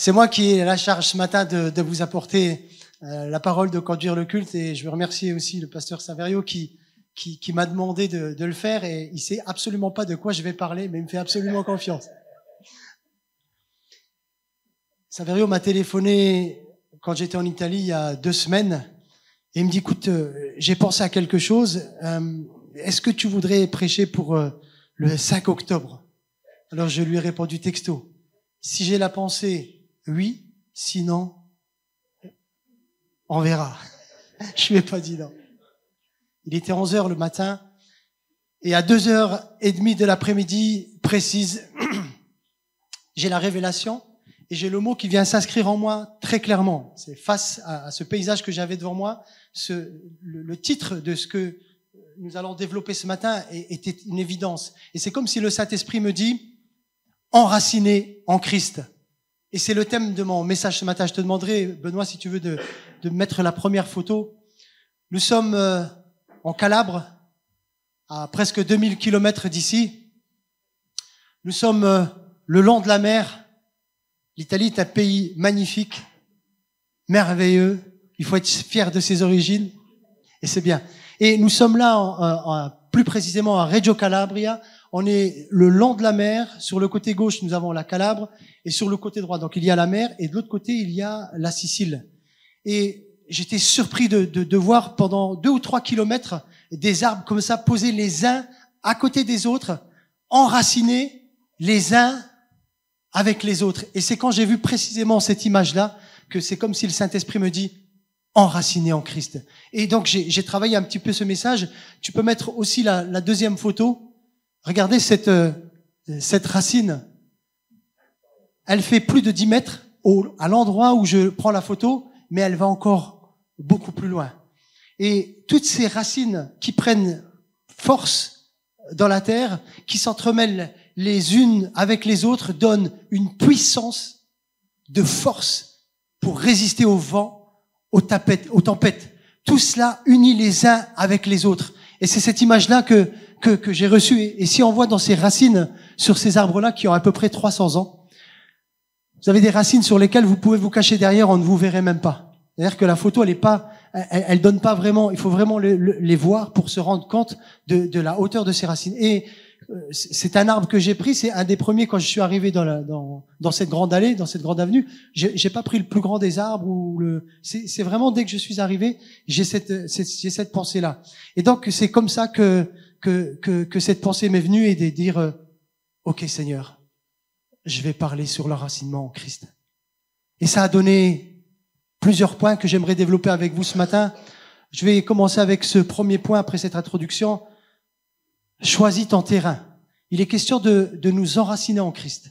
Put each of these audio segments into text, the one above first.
C'est moi qui ai la charge ce matin de vous apporter la parole, de conduire le culte, et je veux remercier aussi le pasteur Saverio qui m'a demandé de le faire, et il sait absolument pas de quoi je vais parler, mais il me fait absolument confiance. Saverio m'a téléphoné quand j'étais en Italie il y a 2 semaines, et il me dit, écoute, j'ai pensé à quelque chose, est-ce que tu voudrais prêcher pour le 5 octobre? Alors je lui ai répondu texto, si j'ai la pensée, oui, sinon, on verra. Je lui ai pas dit non. Il était 11h le matin, et à 2h30 de l'après-midi précise, j'ai la révélation, et j'ai le mot qui vient s'inscrire en moi très clairement. C'est face à ce paysage que j'avais devant moi, le titre de ce que nous allons développer ce matin était une évidence. Et c'est comme si le Saint-Esprit me dit, enraciné en Christ. Et c'est le thème de mon message ce matin. Je te demanderai, Benoît, si tu veux, de mettre la première photo. Nous sommes en Calabre, à presque 2000 kilomètres d'ici. Nous sommes le long de la mer. L'Italie est un pays magnifique, merveilleux. Il faut être fier de ses origines, et c'est bien. Et nous sommes là, plus précisément à Reggio Calabria. On est le long de la mer. Sur le côté gauche, nous avons la Calabre, et sur le côté droit, donc il y a la mer, et de l'autre côté, il y a la Sicile. Et j'étais surpris de voir pendant 2 ou 3 kilomètres des arbres comme ça posés les uns à côté des autres, enracinés les uns avec les autres. Et c'est quand j'ai vu précisément cette image-là que c'est comme si le Saint-Esprit me dit enraciné en Christ. Et donc j'ai travaillé un petit peu ce message. Tu peux mettre aussi la deuxième photo. Regardez cette racine. Elle fait plus de 10 mètres à l'endroit où je prends la photo, mais elle va encore beaucoup plus loin. Et toutes ces racines qui prennent force dans la terre, qui s'entremêlent les unes avec les autres, donnent une puissance de force pour résister au vent, aux tempêtes. Tout cela unit les uns avec les autres. Et c'est cette image-là que j'ai reçue. Et si on voit dans ces racines, sur ces arbres-là qui ont à peu près 300 ans, vous avez des racines sur lesquelles vous pouvez vous cacher derrière, on ne vous verrait même pas. C'est-à-dire que la photo, elle donne pas vraiment, il faut vraiment les voir pour se rendre compte de la hauteur de ces racines. Et c'est un arbre que j'ai pris, c'est un des premiers quand je suis arrivé dans cette grande allée, dans cette grande avenue. J'ai pas pris le plus grand des arbres c'est vraiment dès que je suis arrivé, j'ai cette pensée-là. Et donc c'est comme ça que cette pensée m'est venue, et de dire OK Seigneur, je vais parler sur l'enracinement en Christ. Et ça a donné plusieurs points que j'aimerais développer avec vous ce matin. Je vais commencer avec ce premier point après cette introduction. Choisis ton terrain. Il est question de nous enraciner en Christ.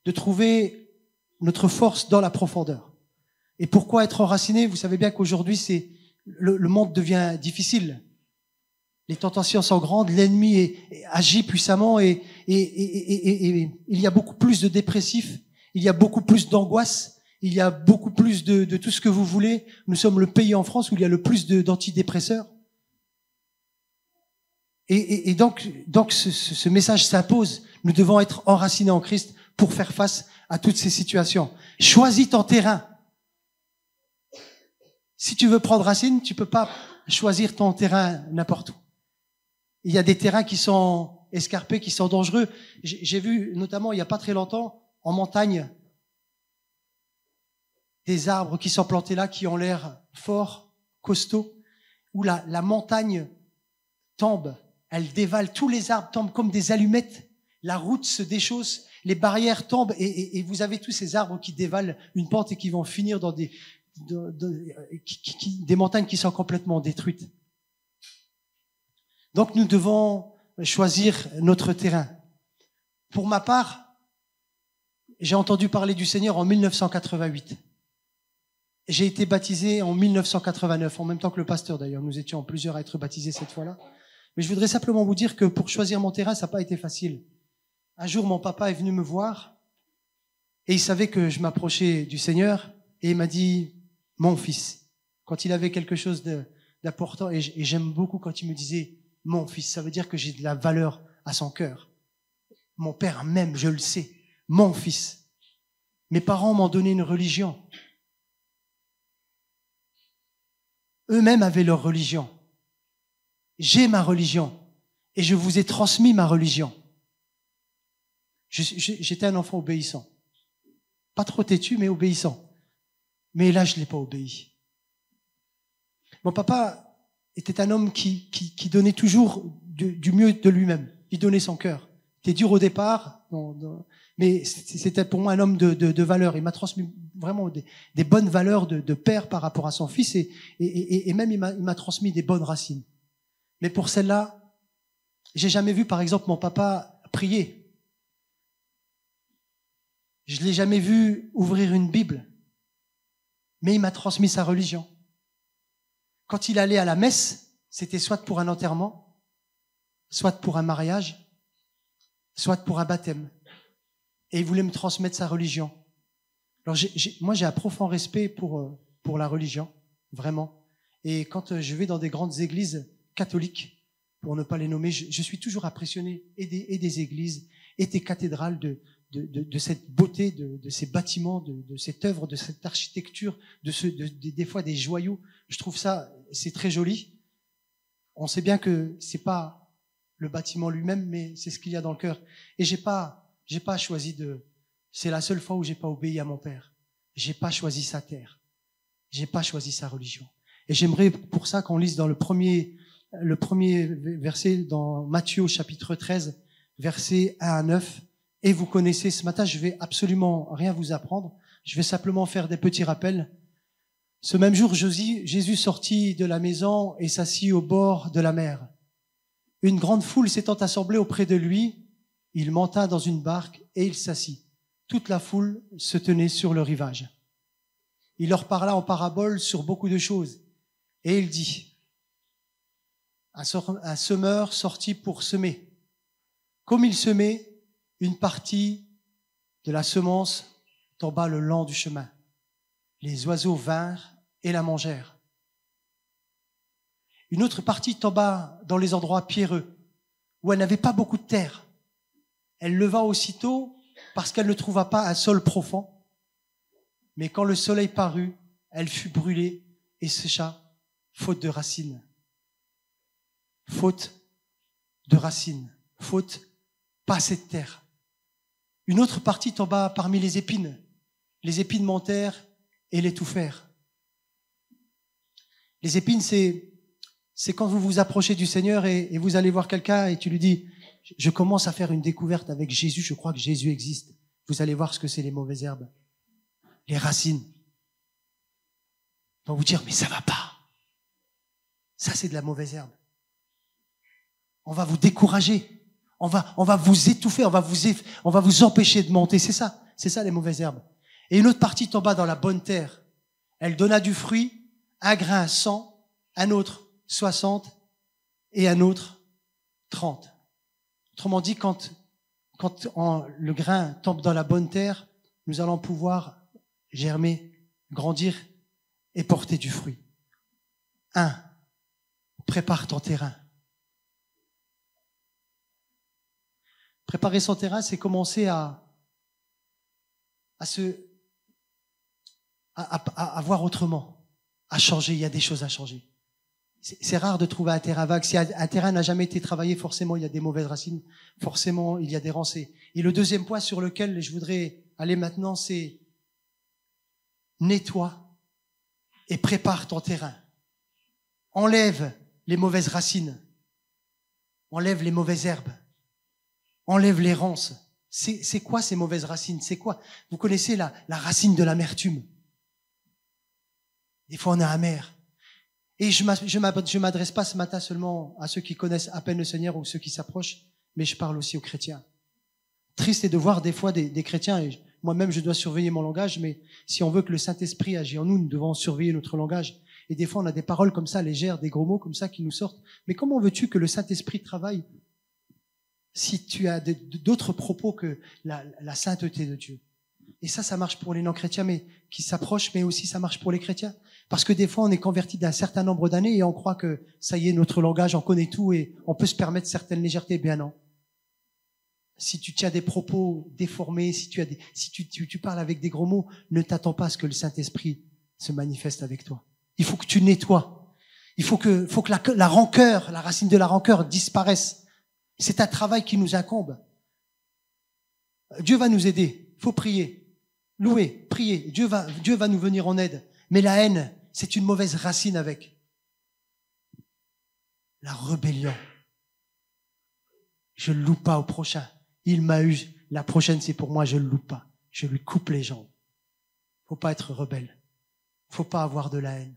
De trouver notre force dans la profondeur. Et pourquoi être enraciné? Vous savez bien qu'aujourd'hui, le monde devient difficile. Les tentations sont grandes, l'ennemi agit puissamment, et il y a beaucoup plus de dépressifs, il y a beaucoup plus d'angoisse, il y a beaucoup plus de tout ce que vous voulez. Nous sommes le pays en France où il y a le plus d'antidépresseurs. Et donc ce message s'impose. Nous devons être enracinés en Christ pour faire face à toutes ces situations. Choisis ton terrain. Si tu veux prendre racine, tu peux pas choisir ton terrain n'importe où. Il y a des terrains qui sont escarpés, qui sont dangereux. J'ai vu, notamment il y a pas très longtemps, en montagne, des arbres qui sont plantés là, qui ont l'air forts, costauds, où la montagne tombe, elle dévale, tous les arbres tombent comme des allumettes, la route se déchausse, les barrières tombent, et vous avez tous ces arbres qui dévalent une pente et qui vont finir dans des montagnes qui sont complètement détruites. Donc nous devons choisir notre terrain. Pour ma part, j'ai entendu parler du Seigneur en 1988. J'ai été baptisé en 1989, en même temps que le pasteur d'ailleurs. Nous étions plusieurs à être baptisés cette fois-là. Mais je voudrais simplement vous dire que pour choisir mon terrain, ça n'a pas été facile. Un jour, mon papa est venu me voir, et il savait que je m'approchais du Seigneur, et il m'a dit, mon fils, quand il avait quelque chose d'important, et j'aime beaucoup quand il me disait, mon fils, ça veut dire que j'ai de la valeur à son cœur. Mon père m'aime, je le sais. Mon fils. Mes parents m'ont donné une religion. Eux-mêmes avaient leur religion. J'ai ma religion et je vous ai transmis ma religion. J'étais un enfant obéissant. Pas trop têtu, mais obéissant. Mais là, je ne l'ai pas obéi. Mon papa était un homme qui donnait toujours du mieux de lui-même. Il donnait son cœur. Il était dur au départ, mais c'était pour moi un homme de valeur. Il m'a transmis vraiment des bonnes valeurs de père par rapport à son fils et même il m'a transmis des bonnes racines. Mais pour celle-là, j'ai jamais vu, par exemple, mon papa prier. Je l'ai jamais vu ouvrir une Bible. Mais il m'a transmis sa religion. Quand il allait à la messe, c'était soit pour un enterrement, soit pour un mariage, soit pour un baptême. Et il voulait me transmettre sa religion. Alors moi, j'ai un profond respect pour la religion, vraiment. Et quand je vais dans des grandes églises catholiques, pour ne pas les nommer, je suis toujours impressionné et des églises et des cathédrales de cette beauté, de ces bâtiments, de cette œuvre, de cette architecture, des fois des joyaux. Je trouve ça, c'est très joli. On sait bien que c'est pas le bâtiment lui-même, mais c'est ce qu'il y a dans le cœur. Et j'ai pas choisi c'est la seule fois où j'ai pas obéi à mon père. J'ai pas choisi sa terre. J'ai pas choisi sa religion. Et j'aimerais pour ça qu'on lise dans le premier verset dans Matthieu chapitre 13, versets 1 à 9. Et vous connaissez, ce matin, je vais absolument rien vous apprendre. Je vais simplement faire des petits rappels. Ce même jour, Jésus sortit de la maison et s'assit au bord de la mer. Une grande foule s'étant assemblée auprès de lui, il monta dans une barque et il s'assit. Toute la foule se tenait sur le rivage. Il leur parla en parabole sur beaucoup de choses. Et il dit, un semeur sortit pour semer. Comme il semait, une partie de la semence tomba le long du chemin. Les oiseaux vinrent et la mangèrent. Une autre partie tomba dans les endroits pierreux, où elle n'avait pas beaucoup de terre. Elle leva aussitôt parce qu'elle ne trouva pas un sol profond. Mais quand le soleil parut, elle fut brûlée et sécha, faute de racines. Faute de racines. Faute pas assez de terre. Une autre partie tomba parmi les épines. Les épines montèrent et l'étouffèrent. Les épines, c'est quand vous vous approchez du Seigneur et vous allez voir quelqu'un et tu lui dis, je commence à faire une découverte avec Jésus, je crois que Jésus existe. Vous allez voir ce que c'est les mauvaises herbes. Les racines. Ils vont vous dire, mais ça va pas. Ça, c'est de la mauvaise herbe. On va vous décourager. On va vous étouffer, on va vous empêcher de monter. C'est ça les mauvaises herbes. Et une autre partie tomba dans la bonne terre. Elle donna du fruit, un grain 100, un autre 60 et un autre 30. Autrement dit, quand le grain tombe dans la bonne terre, nous allons pouvoir germer, grandir et porter du fruit. 1. Prépare ton terrain. Préparer son terrain, c'est commencer à voir autrement, à changer. Il y a des choses à changer. C'est rare de trouver un terrain vague. Si un terrain n'a jamais été travaillé, forcément, il y a des mauvaises racines. Forcément, il y a des rancées. Et le deuxième point sur lequel je voudrais aller maintenant, c'est nettoie et prépare ton terrain. Enlève les mauvaises racines. Enlève les mauvaises herbes. Enlève les ronces. C'est quoi ces mauvaises racines? C'est quoi? Vous connaissez la racine de l'amertume. Des fois, on est amer. Et je m'adresse pas ce matin seulement à ceux qui connaissent à peine le Seigneur ou ceux qui s'approchent, mais je parle aussi aux chrétiens. Triste est de voir des fois des chrétiens, et moi-même je dois surveiller mon langage, mais si on veut que le Saint-Esprit agisse en nous, nous devons surveiller notre langage. Et des fois, on a des paroles comme ça, légères, des gros mots comme ça qui nous sortent. Mais comment veux-tu que le Saint-Esprit travaille si tu as d'autres propos que la sainteté de Dieu? Et ça marche pour les non-chrétiens, mais qui s'approchent, mais aussi ça marche pour les chrétiens. Parce que des fois, on est converti d'un certain nombre d'années et on croit que ça y est, notre langage, on connaît tout et on peut se permettre certaines légèretés. Bien non. si tu tiens des propos déformés, si tu parles avec des gros mots, ne t'attends pas à ce que le Saint-Esprit se manifeste avec toi. Il faut que tu nettoies. Il faut que la rancœur, la racine de la rancœur disparaisse. C'est un travail qui nous incombe. Dieu va nous aider. Il faut prier, louer, prier. Dieu va nous venir en aide. Mais la haine, c'est une mauvaise racine avec. La rébellion. Je ne loue pas au prochain. Il m'a eu. La prochaine, c'est pour moi, je ne le loue pas. Je lui coupe les jambes. Faut pas être rebelle. Faut pas avoir de la haine.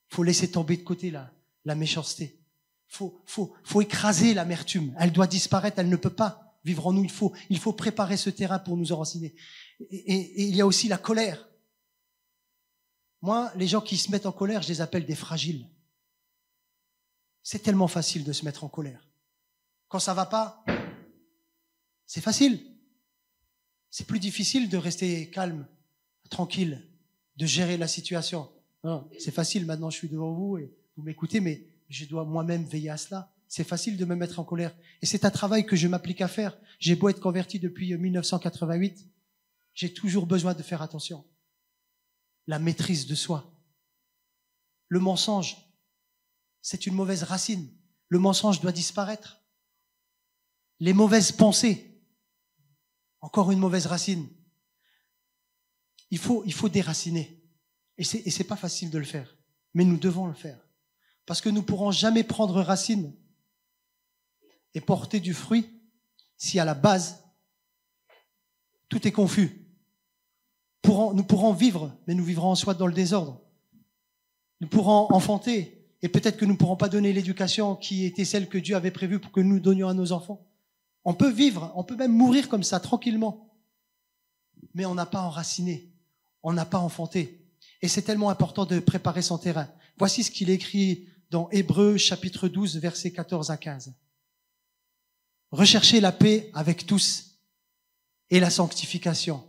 Faut laisser tomber de côté la méchanceté. Faut écraser l'amertume. Elle doit disparaître, elle ne peut pas vivre en nous. Il faut préparer ce terrain pour nous enraciner. Et il y a aussi la colère. Moi, les gens qui se mettent en colère, je les appelle des fragiles. C'est tellement facile de se mettre en colère. Quand ça va pas, c'est facile. C'est plus difficile de rester calme, tranquille, de gérer la situation. Non, c'est facile, maintenant je suis devant vous et vous m'écoutez, mais je dois moi-même veiller à cela. C'est facile de me mettre en colère. Et c'est un travail que je m'applique à faire. J'ai beau être converti depuis 1988, j'ai toujours besoin de faire attention. La maîtrise de soi. Le mensonge, c'est une mauvaise racine. Le mensonge doit disparaître. Les mauvaises pensées, encore une mauvaise racine. Il faut déraciner. Et c'est pas facile de le faire. Mais nous devons le faire. Parce que nous ne pourrons jamais prendre racine et porter du fruit si à la base, tout est confus. Nous pourrons vivre, mais nous vivrons soit dans le désordre. Nous pourrons enfanter, et peut-être que nous ne pourrons pas donner l'éducation qui était celle que Dieu avait prévue pour que nous donnions à nos enfants. On peut vivre, on peut même mourir comme ça, tranquillement. Mais on n'a pas enraciné, on n'a pas enfanté. Et c'est tellement important de préparer son terrain. Voici ce qu'il écrit dans Hébreux chapitre 12, versets 14 à 15. Recherchez la paix avec tous et la sanctification,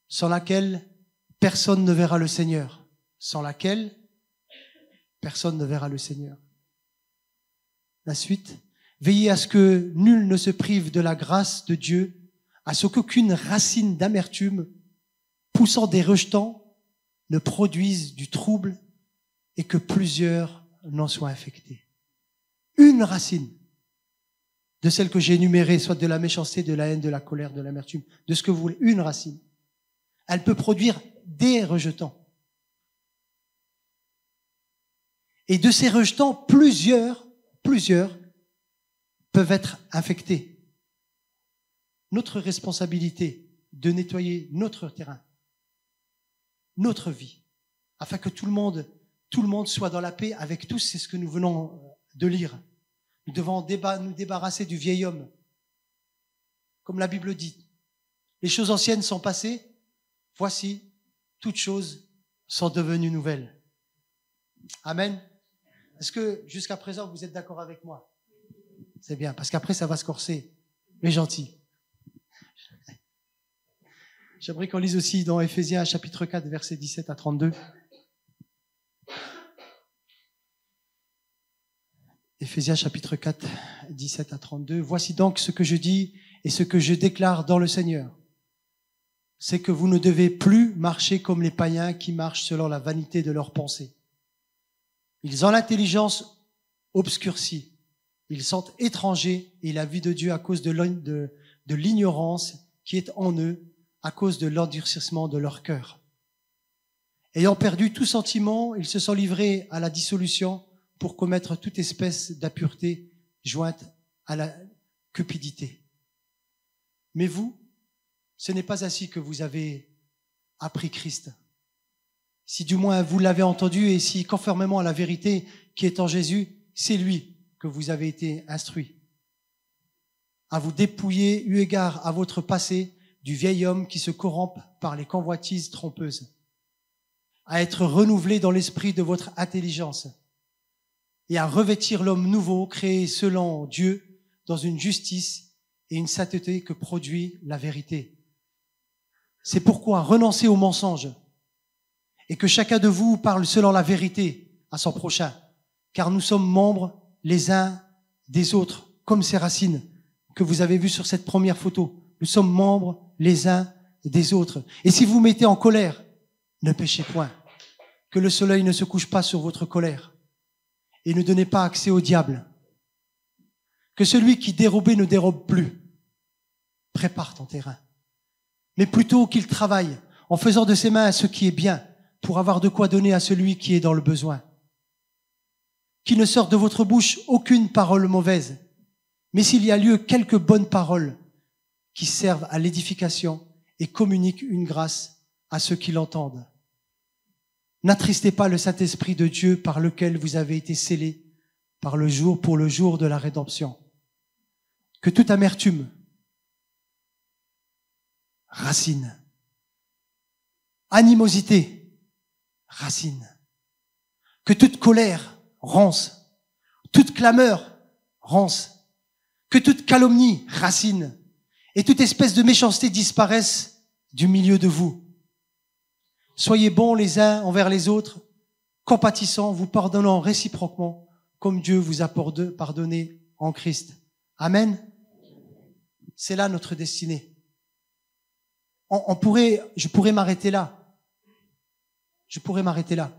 sans laquelle personne ne verra le Seigneur. Sans laquelle personne ne verra le Seigneur. La suite. Veillez à ce que nul ne se prive de la grâce de Dieu, à ce qu'aucune racine d'amertume, poussant des rejetants, ne produise du trouble et que plusieurs n'en soient infectés. Une racine de celle que j'ai énumérée, soit de la méchanceté, de la haine, de la colère, de l'amertume, de ce que vous voulez, une racine. Elle peut produire des rejetants. Et de ces rejetants, plusieurs peuvent être infectés. Notre responsabilité de nettoyer notre terrain, notre vie, afin que tout le monde soit dans la paix avec tous, c'est ce que nous venons de lire. Nous devons nous débarrasser du vieil homme. Comme la Bible dit, les choses anciennes sont passées, voici, toutes choses sont devenues nouvelles. Amen. Est-ce que jusqu'à présent vous êtes d'accord avec moi? C'est bien, parce qu'après ça va se corser. Mais gentil. J'aimerais qu'on lise aussi dans Éphésiens chapitre 4, versets 17 à 32. Éphésiens chapitre 4, 17 à 32. Voici donc ce que je dis et ce que je déclare dans le Seigneur. C'est que vous ne devez plus marcher comme les païens qui marchent selon la vanité de leurs pensées. Ils ont l'intelligence obscurcie. Ils sont étrangers et la vie de Dieu à cause de l'ignorance qui est en eux, à cause de l'endurcissement de leur cœur. Ayant perdu tout sentiment, ils se sont livrés à la dissolution pour commettre toute espèce d'impureté jointe à la cupidité. Mais vous, ce n'est pas ainsi que vous avez appris Christ. Si du moins vous l'avez entendu et si conformément à la vérité qui est en Jésus, c'est lui que vous avez été instruit. À vous dépouiller, eu égard à votre passé, du vieil homme qui se corrompt par les convoitises trompeuses. À être renouvelé dans l'esprit de votre intelligence et à revêtir l'homme nouveau créé selon Dieu dans une justice et une sainteté que produit la vérité. C'est pourquoi renoncez au mensonge et que chacun de vous parle selon la vérité à son prochain, car nous sommes membres les uns des autres, comme ces racines, que vous avez vu sur cette première photo. Nous sommes membres les uns des autres. Et si vous mettez en colère, ne péchez point. Que le soleil ne se couche pas sur votre colère. Et ne donnez pas accès au diable. Que celui qui dérobait ne dérobe plus. Prépare ton terrain. Mais plutôt qu'il travaille en faisant de ses mains ce qui est bien pour avoir de quoi donner à celui qui est dans le besoin. Qu'il ne sorte de votre bouche aucune parole mauvaise, mais s'il y a lieu, quelques bonnes paroles qui servent à l'édification et communiquent une grâce à ceux qui l'entendent. N'attristez pas le Saint-Esprit de Dieu par lequel vous avez été scellés pour le jour de la rédemption. Que toute amertume, racine, animosité, racine, que toute colère, ronce, toute clameur, ronce, que toute calomnie, racine, et toute espèce de méchanceté disparaisse du milieu de vous. Soyez bons les uns envers les autres, compatissants, vous pardonnant réciproquement, comme Dieu vous a pardonné en Christ. Amen. C'est là notre destinée. Je pourrais m'arrêter là. Je pourrais m'arrêter là.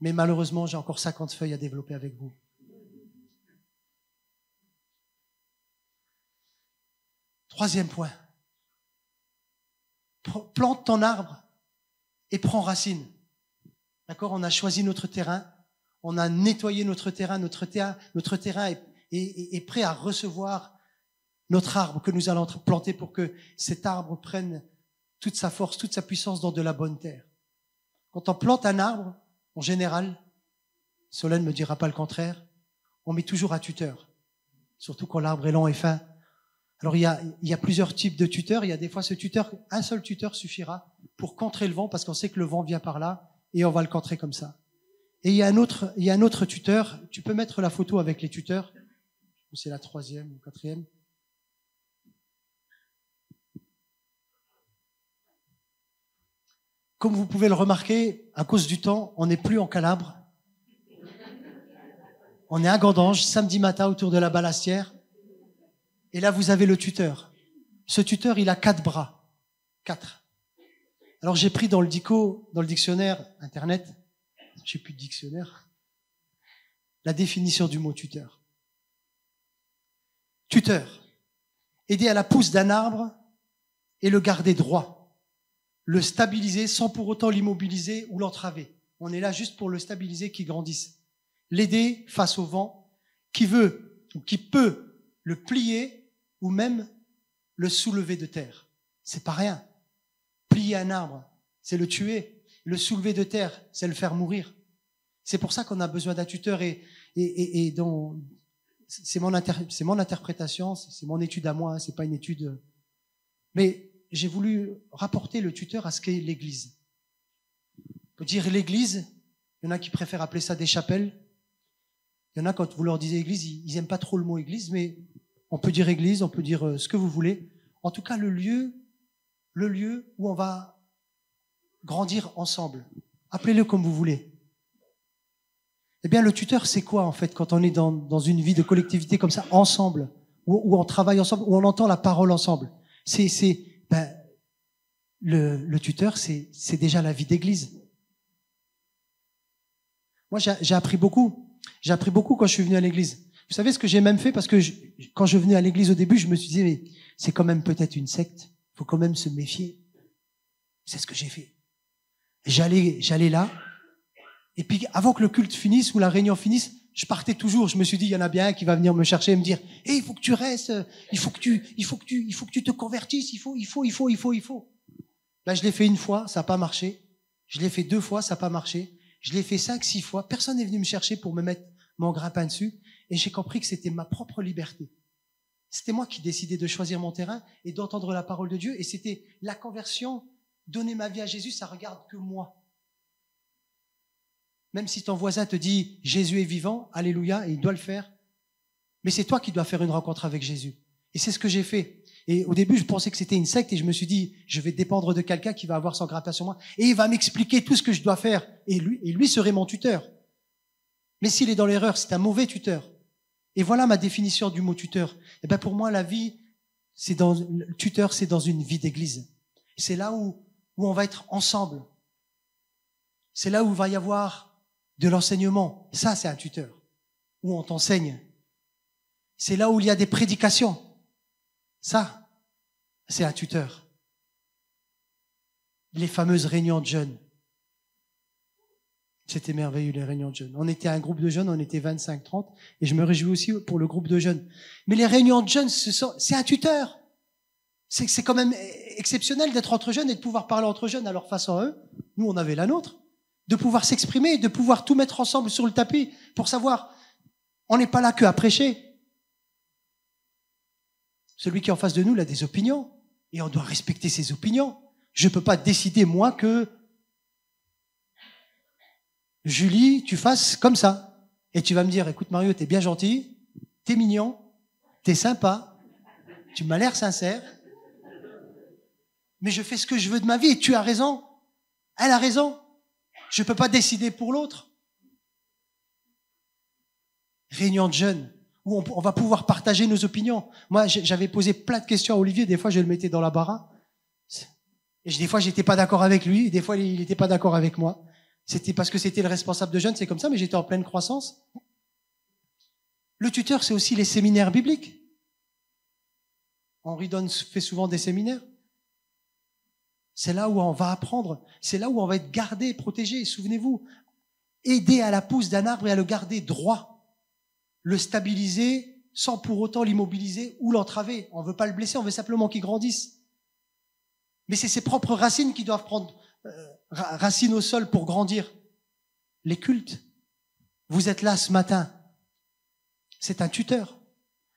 Mais malheureusement, j'ai encore 50 feuilles à développer avec vous. Troisième point. Plante ton arbre et prends racine. D'accord? On a choisi notre terrain. On a nettoyé notre terrain. Notre terrain est prêt à recevoir notre arbre que nous allons planter pour que cet arbre prenne toute sa force, toute sa puissance dans de la bonne terre. Quand on plante un arbre, en général, Solène ne me dira pas le contraire, on met toujours un tuteur. Surtout quand l'arbre est long et fin. Alors il y a plusieurs types de tuteurs. Il y a des fois un seul tuteur suffira pour contrer le vent parce qu'on sait que le vent vient par là et on va le contrer comme ça. Et il y a un autre tuteur. Tu peux mettre la photo avec les tuteurs. C'est la 3e ou 4e. Comme vous pouvez le remarquer, à cause du temps, on n'est plus en Calabre. On est à Gandange, samedi matin autour de la Ballastière. Et là, vous avez le tuteur. Ce tuteur, il a 4 bras. 4. Alors, j'ai pris dans le dictionnaire Internet, j'ai plus de dictionnaire, la définition du mot tuteur. Tuteur. Aider à la pousse d'un arbre et le garder droit. Le stabiliser sans pour autant l'immobiliser ou l'entraver. On est là juste pour le stabiliser, qu'il grandisse. L'aider face au vent, qui veut ou qui peut le plier ou même le soulever de terre. C'est pas rien. Plier un arbre, c'est le tuer. Le soulever de terre, c'est le faire mourir. C'est pour ça qu'on a besoin d'un tuteur et c'est mon interprétation, c'est mon étude à moi, c'est pas une étude. Mais j'ai voulu rapporter le tuteur à ce qu'est l'Église. On peut dire l'Église, il y en a qui préfèrent appeler ça des chapelles. Il y en a, quand vous leur disiez Église, ils aiment pas trop le mot Église, mais on peut dire Église, on peut dire ce que vous voulez. En tout cas, le lieu où on va grandir ensemble. Appelez-le comme vous voulez. Eh bien, le tuteur, c'est quoi, en fait, quand on est dans une vie de collectivité comme ça, ensemble, où on travaille ensemble, où on entend la parole ensemble? Le tuteur, c'est déjà la vie d'église. Moi, j'ai appris beaucoup. J'ai appris beaucoup quand je suis venu à l'église. Vous savez ce que j'ai même fait? Parce que quand je venais à l'église au début, je me suis dit, mais c'est quand même peut-être une secte. Il faut quand même se méfier. C'est ce que j'ai fait. J'allais là. Et puis, avant que le culte finisse ou la réunion finisse, je partais toujours. Je me suis dit, il y en a bien un qui va venir me chercher et me dire, il faut que tu restes, il faut que tu te convertisses, il faut. Là, je l'ai fait une fois, ça n'a pas marché. Je l'ai fait 2 fois, ça n'a pas marché. Je l'ai fait 5, 6 fois. Personne n'est venu me chercher pour me mettre mon grappin dessus. Et j'ai compris que c'était ma propre liberté. C'était moi qui décidais de choisir mon terrain et d'entendre la parole de Dieu. Et c'était la conversion, donner ma vie à Jésus, ça regarde que moi. Même si ton voisin te dit « Jésus est vivant », alléluia, et il doit le faire. Mais c'est toi qui dois faire une rencontre avec Jésus. Et c'est ce que j'ai fait. Et au début, je pensais que c'était une secte et je me suis dit « Je vais dépendre de quelqu'un qui va avoir son grappin sur moi et il va m'expliquer tout ce que je dois faire. Et lui serait mon tuteur. » Mais s'il est dans l'erreur, c'est un mauvais tuteur. Et voilà ma définition du mot tuteur. Eh ben, pour moi, la vie, le tuteur, c'est dans une vie d'église. C'est là où on va être ensemble. C'est là où il va y avoir de l'enseignement. Ça, c'est un tuteur. Où on t'enseigne. C'est là où il y a des prédications. Ça, c'est un tuteur. Les fameuses réunions de jeunes. C'était merveilleux, les réunions de jeunes. On était un groupe de jeunes, on était 25, 30, et je me réjouis aussi pour le groupe de jeunes. Mais les réunions de jeunes, c'est un tuteur. C'est quand même exceptionnel d'être entre jeunes et de pouvoir parler entre jeunes à leur façon à eux. Nous, on avait la nôtre. De pouvoir s'exprimer, de pouvoir tout mettre ensemble sur le tapis pour savoir, on n'est pas là que à prêcher. Celui qui est en face de nous, il a des opinions. Et on doit respecter ses opinions. Je ne peux pas décider, moi, que Julie, tu fasses comme ça. Et tu vas me dire, écoute Mario, t'es bien gentil, t'es mignon, t'es sympa, tu m'as l'air sincère, mais je fais ce que je veux de ma vie et tu as raison. Elle a raison. Je ne peux pas décider pour l'autre. Réunion de jeunes, où on va pouvoir partager nos opinions. Moi, j'avais posé plein de questions à Olivier, des fois je le mettais dans la bara. Et des fois, j'étais pas d'accord avec lui, des fois, il n'était pas d'accord avec moi. C'était parce que c'était le responsable de jeunes, c'est comme ça, mais j'étais en pleine croissance. Le tuteur, c'est aussi les séminaires bibliques. Henri Donne fait souvent des séminaires. C'est là où on va apprendre, c'est là où on va être gardé, protégé. Souvenez-vous, aider à la pousse d'un arbre et à le garder droit, le stabiliser sans pour autant l'immobiliser ou l'entraver. On ne veut pas le blesser, on veut simplement qu'il grandisse. Mais c'est ses propres racines qui doivent prendre racines au sol pour grandir. Les cultes, vous êtes là ce matin, c'est un tuteur,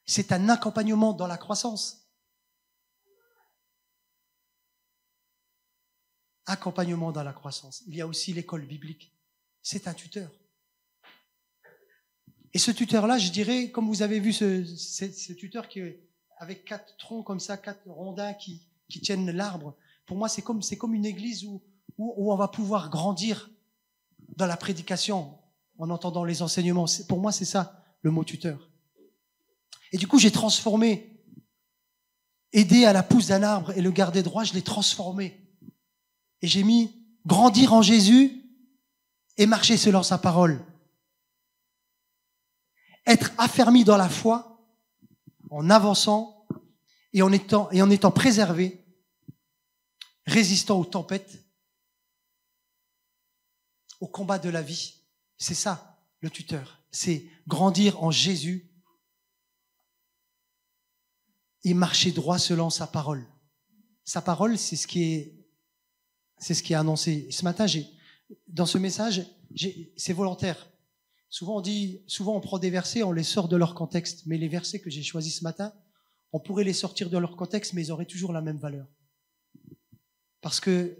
c'est un accompagnement dans la croissance. Accompagnement dans la croissance. Il y a aussi l'école biblique. C'est un tuteur. Et ce tuteur-là, je dirais, comme vous avez vu ce tuteur qui est avec 4 troncs comme ça, 4 rondins qui tiennent l'arbre, pour moi, c'est comme une église où on va pouvoir grandir dans la prédication en entendant les enseignements. Pour moi, c'est ça, le mot tuteur. Et du coup, j'ai transformé aider à la pousse d'un arbre et le garder droit, je l'ai transformé. Et j'ai mis grandir en Jésus et marcher selon sa parole. Être affermi dans la foi en avançant et en étant préservé, résistant aux tempêtes, au combat de la vie. C'est ça, le tuteur. C'est grandir en Jésus et marcher droit selon sa parole. Sa parole, c'est ce qui est annoncé. Ce matin, dans ce message, c'est volontaire. Souvent on prend des versets, on les sort de leur contexte. Mais les versets que j'ai choisis ce matin, on pourrait les sortir de leur contexte, mais ils auraient toujours la même valeur. Parce que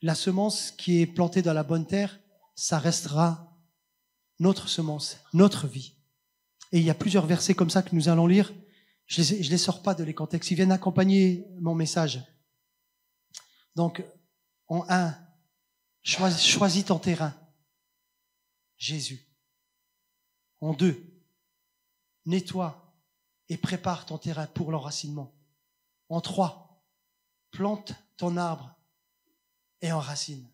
la semence qui est plantée dans la bonne terre, ça restera notre semence, notre vie. Et il y a plusieurs versets comme ça que nous allons lire. Je les sors pas de les contextes. Ils viennent accompagner mon message. Donc, en 1, choisis ton terrain. Jésus. En 2, nettoie et prépare ton terrain pour l'enracinement. En 3, plante ton arbre et enracine.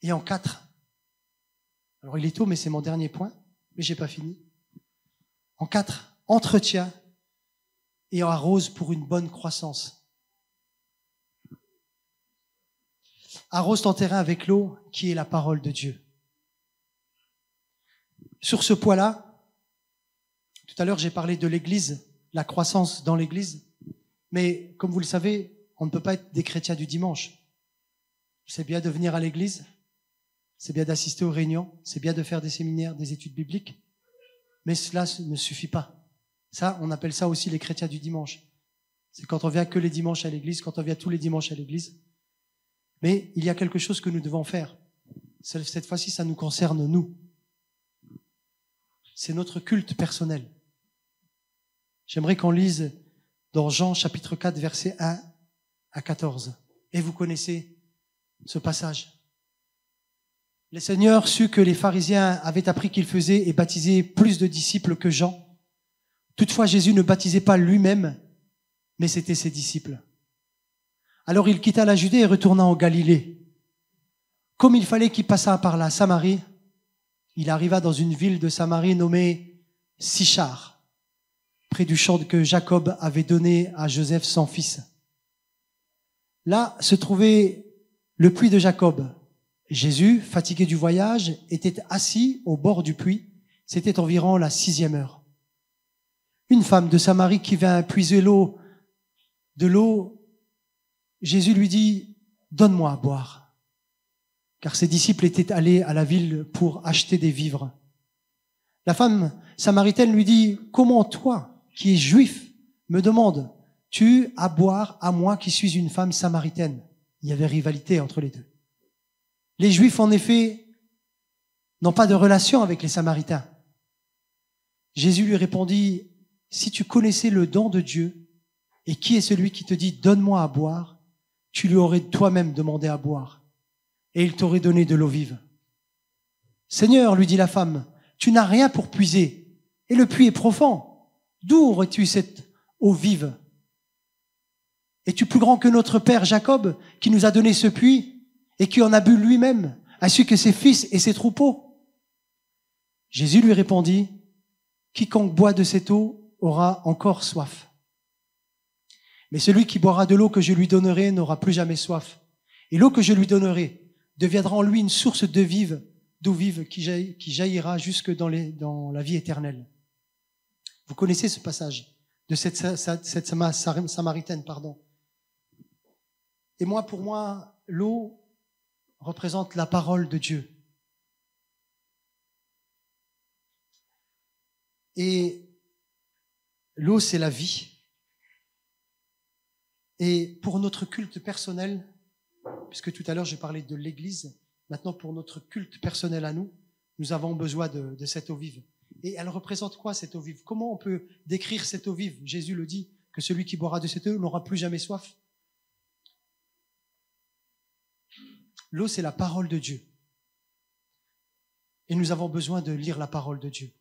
Et en 4, alors il est tôt, mais c'est mon dernier point, mais j'ai pas fini. En 4, entretiens et arrose pour une bonne croissance. Arrose ton terrain avec l'eau qui est la parole de Dieu. Sur ce point-là, tout à l'heure j'ai parlé de l'église, la croissance dans l'église, mais comme vous le savez, on ne peut pas être des chrétiens du dimanche. C'est bien de venir à l'église, c'est bien d'assister aux réunions, c'est bien de faire des séminaires, des études bibliques, mais cela ne suffit pas. Ça, on appelle ça aussi les chrétiens du dimanche. C'est quand on vient que les dimanches à l'église, quand on vient tous les dimanches à l'église. Mais il y a quelque chose que nous devons faire. Cette fois-ci, ça nous concerne nous. C'est notre culte personnel. J'aimerais qu'on lise dans Jean chapitre 4, versets 1 à 14. Et vous connaissez ce passage. Le Seigneur sut que les pharisiens avaient appris qu'il faisait et baptisait plus de disciples que Jean. Toutefois, Jésus ne baptisait pas lui-même, mais c'était ses disciples. Alors il quitta la Judée et retourna en Galilée. Comme il fallait qu'il passât par la Samarie, il arriva dans une ville de Samarie nommée Sichar, près du champ que Jacob avait donné à Joseph son fils. Là se trouvait le puits de Jacob. Jésus, fatigué du voyage, était assis au bord du puits. C'était environ la 6e heure. Une femme de Samarie qui vint puiser de l'eau, Jésus lui dit, « Donne-moi à boire. » Car ses disciples étaient allés à la ville pour acheter des vivres. La femme samaritaine lui dit, « Comment toi, qui es juif, me demandes-tu à boire à moi qui suis une femme samaritaine ?» Il y avait rivalité entre les deux. Les Juifs, en effet, n'ont pas de relation avec les Samaritains. Jésus lui répondit, « Si tu connaissais le don de Dieu, et qui est celui qui te dit, donne-moi à boire, tu lui aurais toi-même demandé à boire, et il t'aurait donné de l'eau vive. » « Seigneur, lui dit la femme, tu n'as rien pour puiser, et le puits est profond. D'où aurais-tu cette eau vive? Es-tu plus grand que notre père Jacob, qui nous a donné ce puits, et qui en a bu lui-même, ainsi que ses fils et ses troupeaux? Jésus lui répondit, « Quiconque boit de cette eau aura encore soif. Mais celui qui boira de l'eau que je lui donnerai n'aura plus jamais soif. Et l'eau que je lui donnerai deviendra en lui une source d'eau vive qui jaillira jusque dans la vie éternelle. » Vous connaissez ce passage de cette Samaritaine, pardon. Et pour moi, l'eau représente la parole de Dieu. Et l'eau, c'est la vie. Et pour notre culte personnel, puisque tout à l'heure je parlais de l'Église, maintenant pour notre culte personnel à nous, nous avons besoin de cette eau vive. Et elle représente quoi, cette eau vive? Comment on peut décrire cette eau vive? Jésus le dit, que celui qui boira de cette eau n'aura plus jamais soif. L'eau, c'est la parole de Dieu. Et nous avons besoin de lire la parole de Dieu.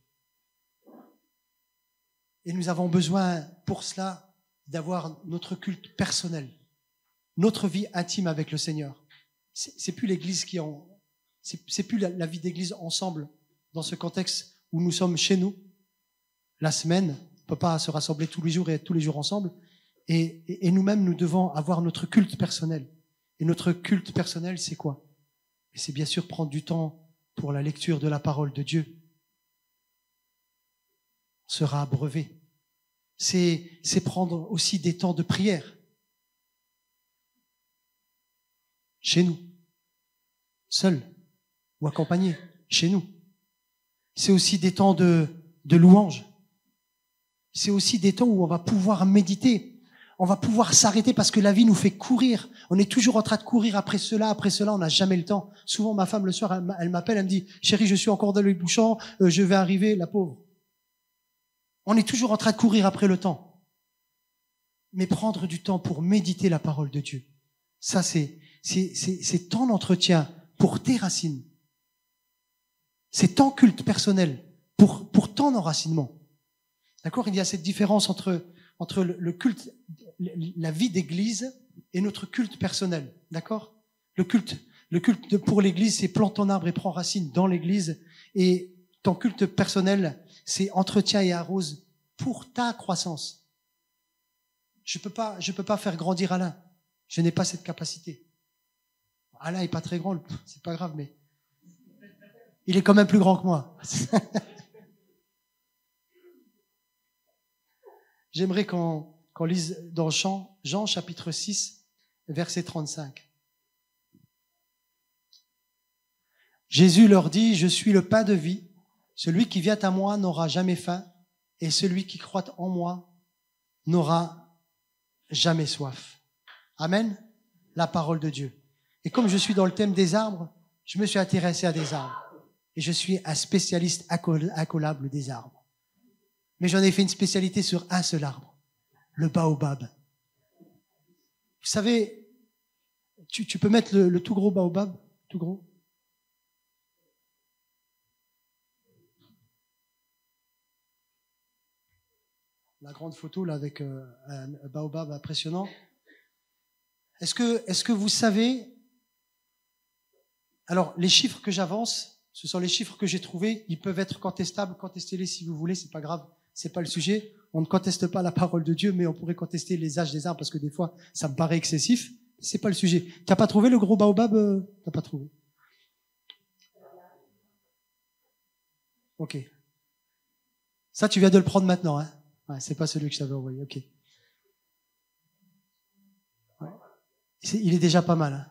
Et nous avons besoin, pour cela, d'avoir notre culte personnel, notre vie intime avec le Seigneur. C'est plus l'Église c'est plus la vie d'Église ensemble, dans ce contexte où nous sommes chez nous, la semaine, on ne peut pas se rassembler tous les jours et être tous les jours ensemble. Et nous-mêmes, nous devons avoir notre culte personnel. Et notre culte personnel, c'est quoi? Et c'est bien sûr prendre du temps pour la lecture de la parole de Dieu. On sera abreuvé. C'est prendre aussi des temps de prière. Chez nous. Seul. Ou accompagné. Chez nous. C'est aussi des temps de louange. C'est aussi des temps où on va pouvoir méditer. On va pouvoir s'arrêter parce que la vie nous fait courir. On est toujours en train de courir après cela, on n'a jamais le temps. Souvent, ma femme, le soir, elle m'appelle, elle me dit, « Chérie, je suis encore dans les bouchons, je vais arriver, la pauvre. » On est toujours en train de courir après le temps. Mais prendre du temps pour méditer la parole de Dieu, ça, c'est temps d'entretien pour tes racines. C'est temps culte personnel pour ton enracinement. D'accord? Il y a cette différence entre le culte, la vie d'église et notre culte personnel. D'accord? Le culte pour l'église, c'est plante ton arbre et prends racine dans l'église. Et ton culte personnel, c'est entretien et arrose pour ta croissance. Je peux pas faire grandir Alain. Je n'ai pas cette capacité. Alain est pas très grand, c'est pas grave, mais il est quand même plus grand que moi. J'aimerais qu'on lise dans Jean chapitre 6, verset 35. Jésus leur dit, « Je suis le pain de vie. Celui qui vient à moi n'aura jamais faim, et celui qui croit en moi n'aura jamais soif. » Amen. La parole de Dieu. Et comme je suis dans le thème des arbres, je me suis intéressé à des arbres. Et je suis un spécialiste incollable des arbres. Mais j'en ai fait une spécialité sur un seul arbre, le baobab. Vous savez, tu peux mettre le tout gros baobab, tout gros. la grande photo là avec un baobab impressionnant. Est-ce que vous savez... Alors, les chiffres que j'avance, ce sont les chiffres que j'ai trouvés. Ils peuvent être contestables. Contestez-les si vous voulez, c'est pas grave. C'est pas le sujet. On ne conteste pas la parole de Dieu, mais on pourrait contester les âges des arbres parce que des fois, ça me paraît excessif. C'est pas le sujet. T'as pas trouvé le gros baobab? T'as pas trouvé. Ok. Ça, tu viens de le prendre maintenant, hein? Ouais, c'est pas celui que je t'avais envoyé. Ok. Ouais. Il est déjà pas mal, hein?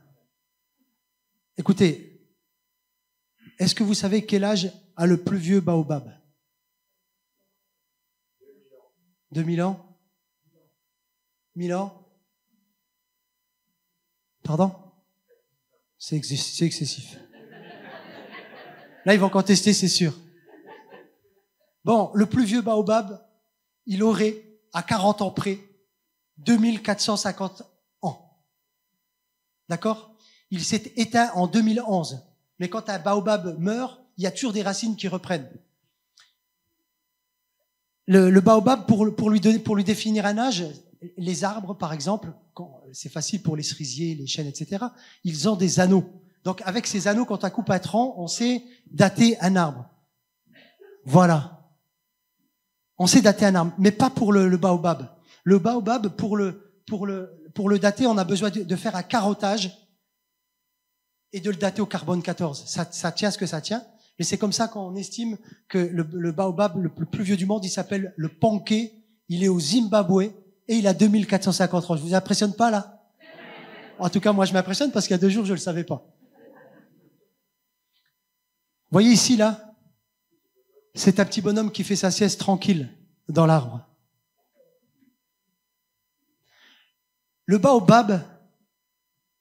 Écoutez, est-ce que vous savez quel âge a le plus vieux baobab? 2000 ans? 1000 ans? Pardon? C'est excessif. Là, ils vont contester, c'est sûr. Bon, le plus vieux baobab, il aurait, à 40 ans près, 2450 ans. D'accord? Il s'est éteint en 2011. Mais quand un baobab meurt, il y a toujours des racines qui reprennent. Le baobab, pour lui définir un âge, les arbres, par exemple, c'est facile pour les cerisiers, les chênes, etc., ils ont des anneaux. Donc, avec ces anneaux, quand on coupe un tronc, on sait dater un arbre. Voilà. On sait dater un arbre, mais pas pour le baobab. Le baobab, pour le dater, on a besoin de faire un carottage et de le dater au carbone 14. Ça tient ce que ça tient. Mais c'est comme ça qu'on estime que le baobab le plus vieux du monde, il s'appelle le Panké. Il est au Zimbabwe et il a 2450 ans. Je vous impressionne pas, là? En tout cas, moi, je m'impressionne parce qu'il y a 2 jours, je le savais pas. Vous voyez ici, là? C'est un petit bonhomme qui fait sa sieste tranquille dans l'arbre. Le baobab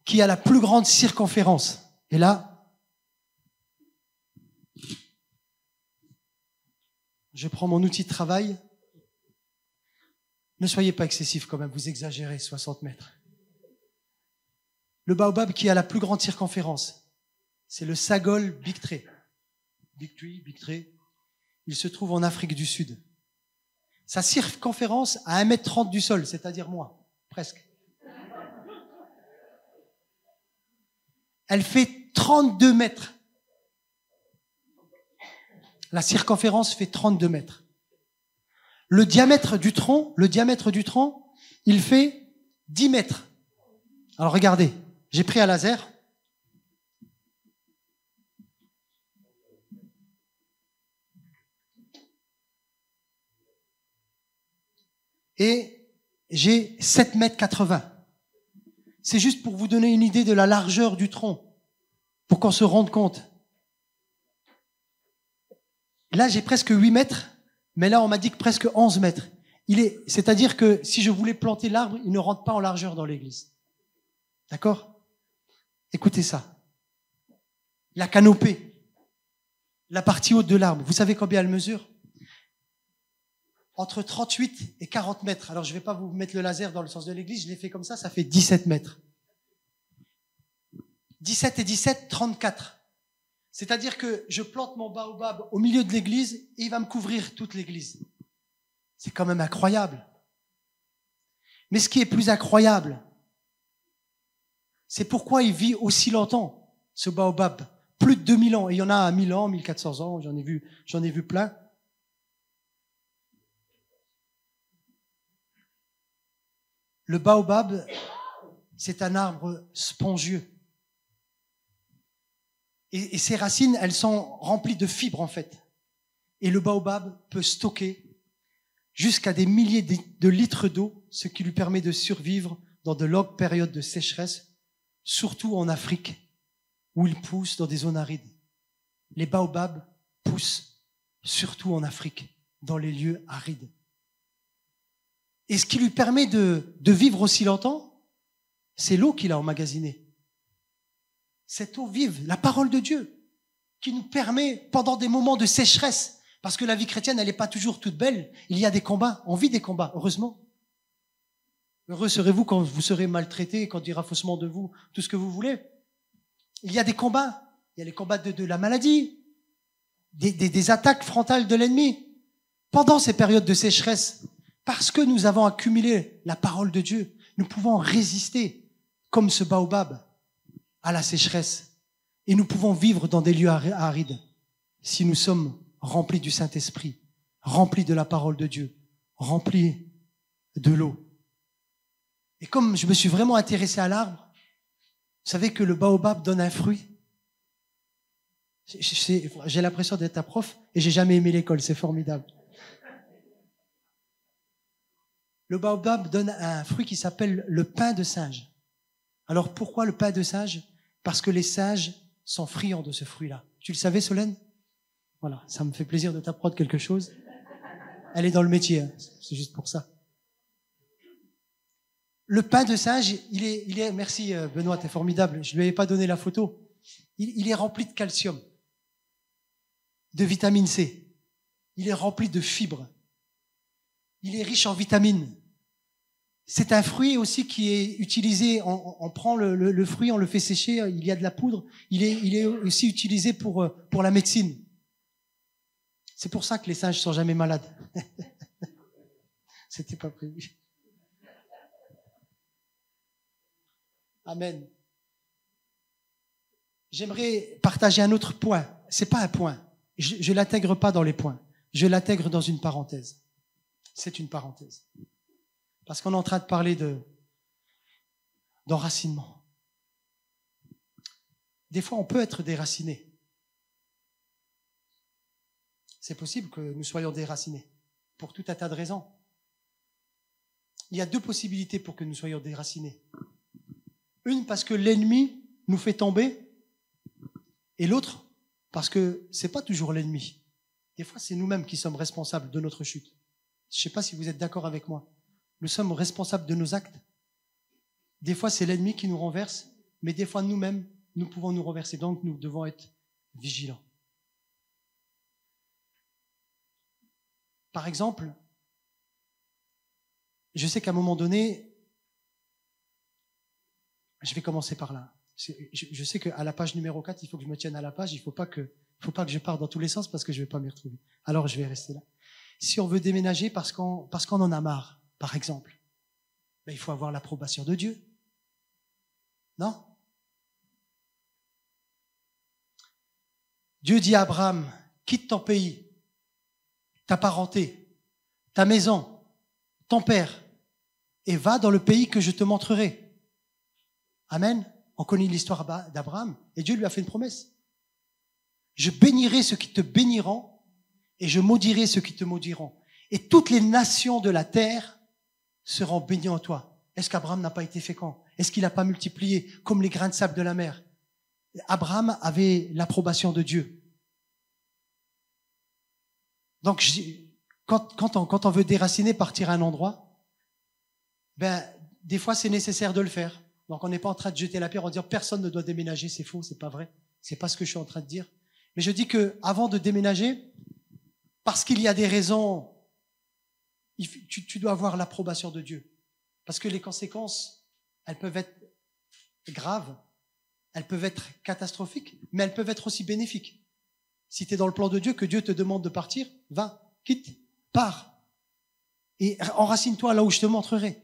qui a la plus grande circonférence. Et là, je prends mon outil de travail. Ne soyez pas excessif quand même, vous exagérez, 60 mètres. Le baobab qui a la plus grande circonférence, c'est le Sagol Big Tree. Big Tree. Il se trouve en Afrique du Sud. Sa circonférence à 1,30 m du sol, c'est-à-dire moi, presque. Elle fait 32 mètres. La circonférence fait 32 mètres. Le diamètre du tronc, il fait 10 mètres. Alors regardez, j'ai pris un laser. Et j'ai 7,80 m. C'est juste pour vous donner une idée de la largeur du tronc, pour qu'on se rende compte. Là, j'ai presque 8 mètres, mais là, on m'a dit que presque 11 mètres. C'est-à-dire que si je voulais planter l'arbre, il ne rentre pas en largeur dans l'église. D'accord? Écoutez ça. La canopée, la partie haute de l'arbre, vous savez combien elle mesure? Entre 38 et 40 mètres. Alors, je ne vais pas vous mettre le laser dans le sens de l'église, je l'ai fait comme ça fait 17 mètres. 17 et 17, 34. C'est-à-dire que je plante mon baobab au milieu de l'église et il va me couvrir toute l'église. C'est quand même incroyable. Mais ce qui est plus incroyable, c'est pourquoi il vit aussi longtemps, ce baobab. Plus de 2000 ans. Et il y en a à 1000 ans, 1400 ans, j'en ai vu plein. Le baobab, c'est un arbre spongieux. Et ses racines, elles sont remplies de fibres, en fait. Et le baobab peut stocker jusqu'à des milliers de litres d'eau, ce qui lui permet de survivre dans de longues périodes de sécheresse, surtout en Afrique, où il pousse dans des zones arides. Les baobabs poussent surtout en Afrique, dans les lieux arides. Et ce qui lui permet de vivre aussi longtemps, c'est l'eau qu'il a emmagasinée. Cette eau vive, la parole de Dieu, qui nous permet, pendant des moments de sécheresse, parce que la vie chrétienne, elle n'est pas toujours toute belle, il y a des combats, on vit des combats, heureusement. Heureux serez-vous quand vous serez maltraité, quand on dira faussement de vous tout ce que vous voulez. Il y a des combats, il y a les combats de la maladie, des attaques frontales de l'ennemi. Pendant ces périodes de sécheresse, Parce que nous avons accumulé la parole de Dieu, nous pouvons résister, comme ce baobab, à la sécheresse. Et nous pouvons vivre dans des lieux arides si nous sommes remplis du Saint-Esprit, remplis de la parole de Dieu, remplis de l'eau. Et comme je me suis vraiment intéressé à l'arbre, vous savez que le baobab donne un fruit. J'ai l'impression d'être un prof et j'ai jamais aimé l'école, c'est formidable. Le baobab donne un fruit qui s'appelle le pain de singe. Alors pourquoi le pain de singe? Parce que les singes sont friands de ce fruit-là. Tu le savais, Solène? Voilà, ça me fait plaisir de t'apprendre quelque chose. Elle est dans le métier, hein. C'est juste pour ça. Le pain de singe, il est, merci Benoît, t'es formidable, je lui avais pas donné la photo. Il est rempli de calcium, de vitamine C. Il est rempli de fibres. Il est riche en vitamines. C'est un fruit aussi qui est utilisé, on prend le fruit, on le fait sécher, il y a de la poudre. Il est aussi utilisé pour la médecine. C'est pour ça que les singes sont jamais malades. C'était pas prévu. Amen. J'aimerais partager un autre point. C'est pas un point. Je l'intègre pas dans les points. Je l'intègre dans une parenthèse. C'est une parenthèse. Parce qu'on est en train de parler d'enracinement. Des fois, on peut être déraciné. C'est possible que nous soyons déracinés pour tout un tas de raisons. Il y a deux possibilités pour que nous soyons déracinés. Une, parce que l'ennemi nous fait tomber, et l'autre, parce que c'est pas toujours l'ennemi. Des fois, c'est nous-mêmes qui sommes responsables de notre chute. Je ne sais pas si vous êtes d'accord avec moi. Nous sommes responsables de nos actes. Des fois, c'est l'ennemi qui nous renverse, mais des fois, nous-mêmes, nous pouvons nous renverser. Donc, nous devons être vigilants. Par exemple, je sais qu'à un moment donné, je vais commencer par là. Je sais qu'à la page numéro 4, il faut que je me tienne à la page. Il ne faut pas que je parte dans tous les sens parce que je ne vais pas m'y retrouver. Alors, je vais rester là. Si on veut déménager parce qu'on en a marre, par exemple, ben, il faut avoir l'approbation de Dieu. Non? Dieu dit à Abraham, quitte ton pays, ta parenté, ta maison, ton père, et va dans le pays que je te montrerai. Amen. On connaît l'histoire d'Abraham et Dieu lui a fait une promesse. Je bénirai ceux qui te béniront et je maudirai ceux qui te maudiront. Et toutes les nations de la terre seront bénies en toi. Est-ce qu'Abraham n'a pas été fécond? Est-ce qu'il n'a pas multiplié comme les grains de sable de la mer? Abraham avait l'approbation de Dieu. Donc, quand on veut déraciner, partir à un endroit, ben, des fois, c'est nécessaire de le faire. Donc, on n'est pas en train de jeter la pierre en disant personne ne doit déménager, c'est faux, c'est pas vrai. C'est pas ce que je suis en train de dire. Mais je dis que avant de déménager, parce qu'il y a des raisons, tu dois avoir l'approbation de Dieu. Parce que les conséquences, elles peuvent être graves, elles peuvent être catastrophiques, mais elles peuvent être aussi bénéfiques. Si tu es dans le plan de Dieu, que Dieu te demande de partir, va, quitte, pars. Et enracine-toi là où je te montrerai.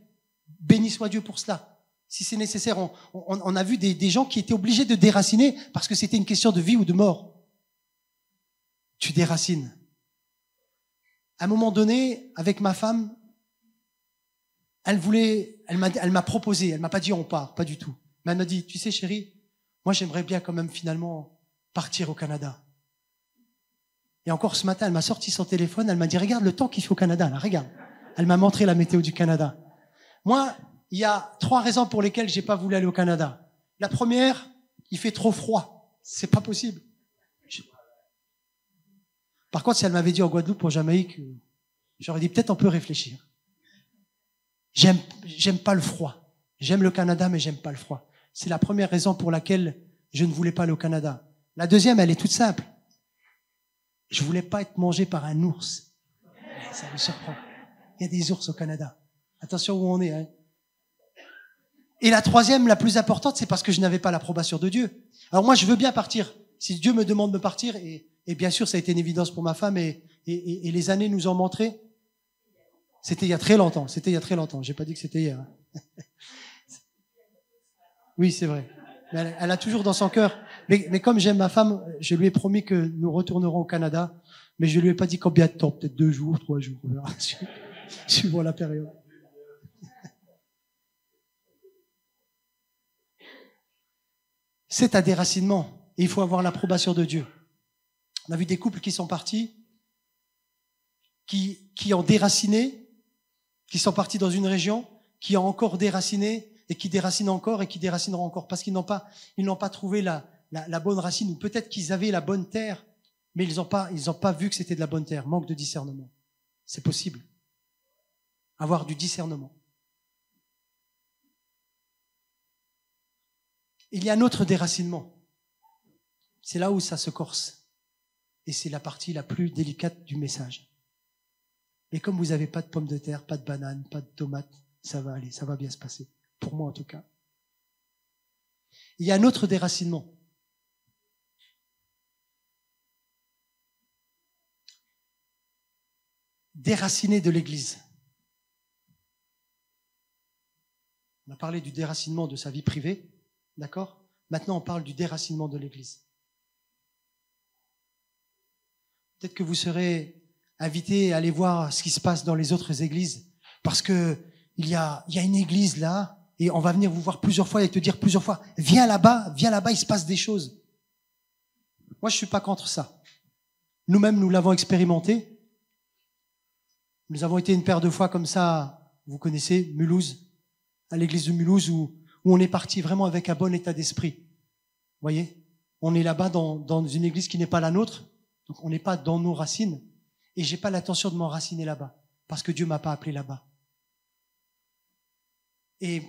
Béni soit Dieu pour cela. Si c'est nécessaire, on a vu des gens qui étaient obligés de déraciner parce que c'était une question de vie ou de mort. Tu déracines. À un moment donné, avec ma femme, elle m'a proposé, elle m'a pas dit on part, pas du tout. Mais elle m'a dit, tu sais chérie, moi j'aimerais bien quand même finalement partir au Canada. Et encore ce matin, elle m'a sorti son téléphone, elle m'a dit, regarde le temps qu'il fait au Canada, là, regarde. Elle m'a montré la météo du Canada. Moi, il y a 3 raisons pour lesquelles j'ai pas voulu aller au Canada. La première, il fait trop froid. C'est pas possible. Par contre, si elle m'avait dit en Guadeloupe, en Jamaïque, j'aurais dit peut-être on peut réfléchir. J'aime pas le froid. J'aime le Canada, mais j'aime pas le froid. C'est la première raison pour laquelle je ne voulais pas aller au Canada. La deuxième, elle est toute simple. Je voulais pas être mangé par un ours. Ça me surprend. Il y a des ours au Canada. Attention où on est, hein. Et la troisième, la plus importante, c'est parce que je n'avais pas l'approbation de Dieu. Alors moi, je veux bien partir. Si Dieu me demande de partir, et bien sûr, ça a été une évidence pour ma femme, et les années nous ont montré. C'était il y a très longtemps. C'était il y a très longtemps. J'ai pas dit que c'était hier. Oui, c'est vrai. Mais elle a toujours dans son cœur. Mais comme j'aime ma femme, je lui ai promis que nous retournerons au Canada. Mais je lui ai pas dit combien de temps. Peut-être 2 jours, 3 jours. On verra. Suivant la période. C'est un déracinement. Et il faut avoir l'approbation de Dieu. On a vu des couples qui sont partis, qui ont déraciné, qui sont partis dans une région, qui ont encore déraciné, et qui déracinent encore, et qui déracineront encore, parce qu'ils n'ont pas trouvé la bonne racine, ou peut-être qu'ils avaient la bonne terre, mais ils n'ont pas vu que c'était de la bonne terre. Manque de discernement. C'est possible. Avoir du discernement. Il y a un autre déracinement. C'est là où ça se corse. Et c'est la partie la plus délicate du message. Mais comme vous n'avez pas de pommes de terre, pas de bananes, pas de tomates, ça va aller, ça va bien se passer. Pour moi en tout cas. Il y a un autre déracinement. Déraciner de l'Église. On a parlé du déracinement de sa vie privée. D'accord ? Maintenant, on parle du déracinement de l'Église. Peut-être que vous serez invité à aller voir ce qui se passe dans les autres églises, parce que il y a une église là, et on va venir vous voir plusieurs fois et te dire plusieurs fois, viens là-bas, il se passe des choses. Moi, je suis pas contre ça. Nous-mêmes, nous l'avons expérimenté. Nous avons été une paire de fois comme ça, vous connaissez, Mulhouse, à l'église de Mulhouse, où on est parti vraiment avec un bon état d'esprit. Vous voyez ? On est là-bas dans une église qui n'est pas la nôtre, donc on n'est pas dans nos racines, et j'ai pas l'intention de m'enraciner là-bas, parce que Dieu m'a pas appelé là-bas. Et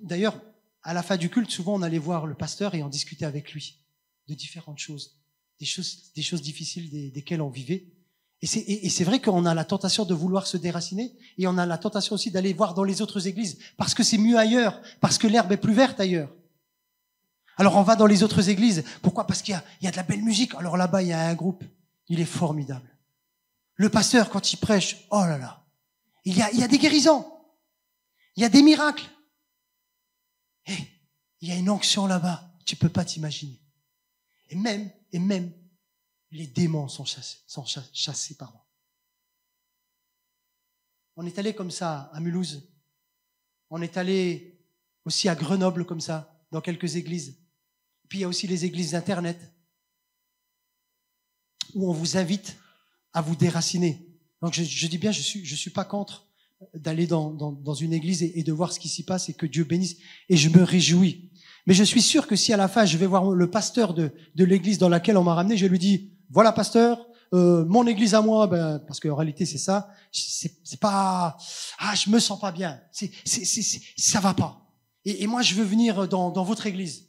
d'ailleurs, à la fin du culte, souvent on allait voir le pasteur et on discutait avec lui de différentes choses, des choses difficiles desquelles on vivait. Et c'est vrai qu'on a la tentation de vouloir se déraciner, et on a la tentation aussi d'aller voir dans les autres églises, parce que c'est mieux ailleurs, parce que l'herbe est plus verte ailleurs. Alors on va dans les autres églises. Pourquoi ? Parce qu'il y a de la belle musique. Alors là-bas, il y a un groupe. Il est formidable. Le pasteur, quand il prêche, oh là là, il y a des guérisons. Il y a des miracles. Et il y a une onction là-bas. Tu peux pas t'imaginer. Et même, les démons sont chassés, pardon. On est allé comme ça à Mulhouse. On est allé aussi à Grenoble comme ça, dans quelques églises. Puis il y a aussi les églises d'Internet, où on vous invite à vous déraciner. Donc je dis bien, je suis pas contre d'aller dans une église et de voir ce qui s'y passe et que Dieu bénisse. Et je me réjouis. Mais je suis sûr que si à la fin je vais voir le pasteur de l'église dans laquelle on m'a ramené, je lui dis, voilà pasteur, mon église à moi, parce qu'en réalité c'est ça, c'est pas, je me sens pas bien, ça va pas. Et moi je veux venir dans votre église.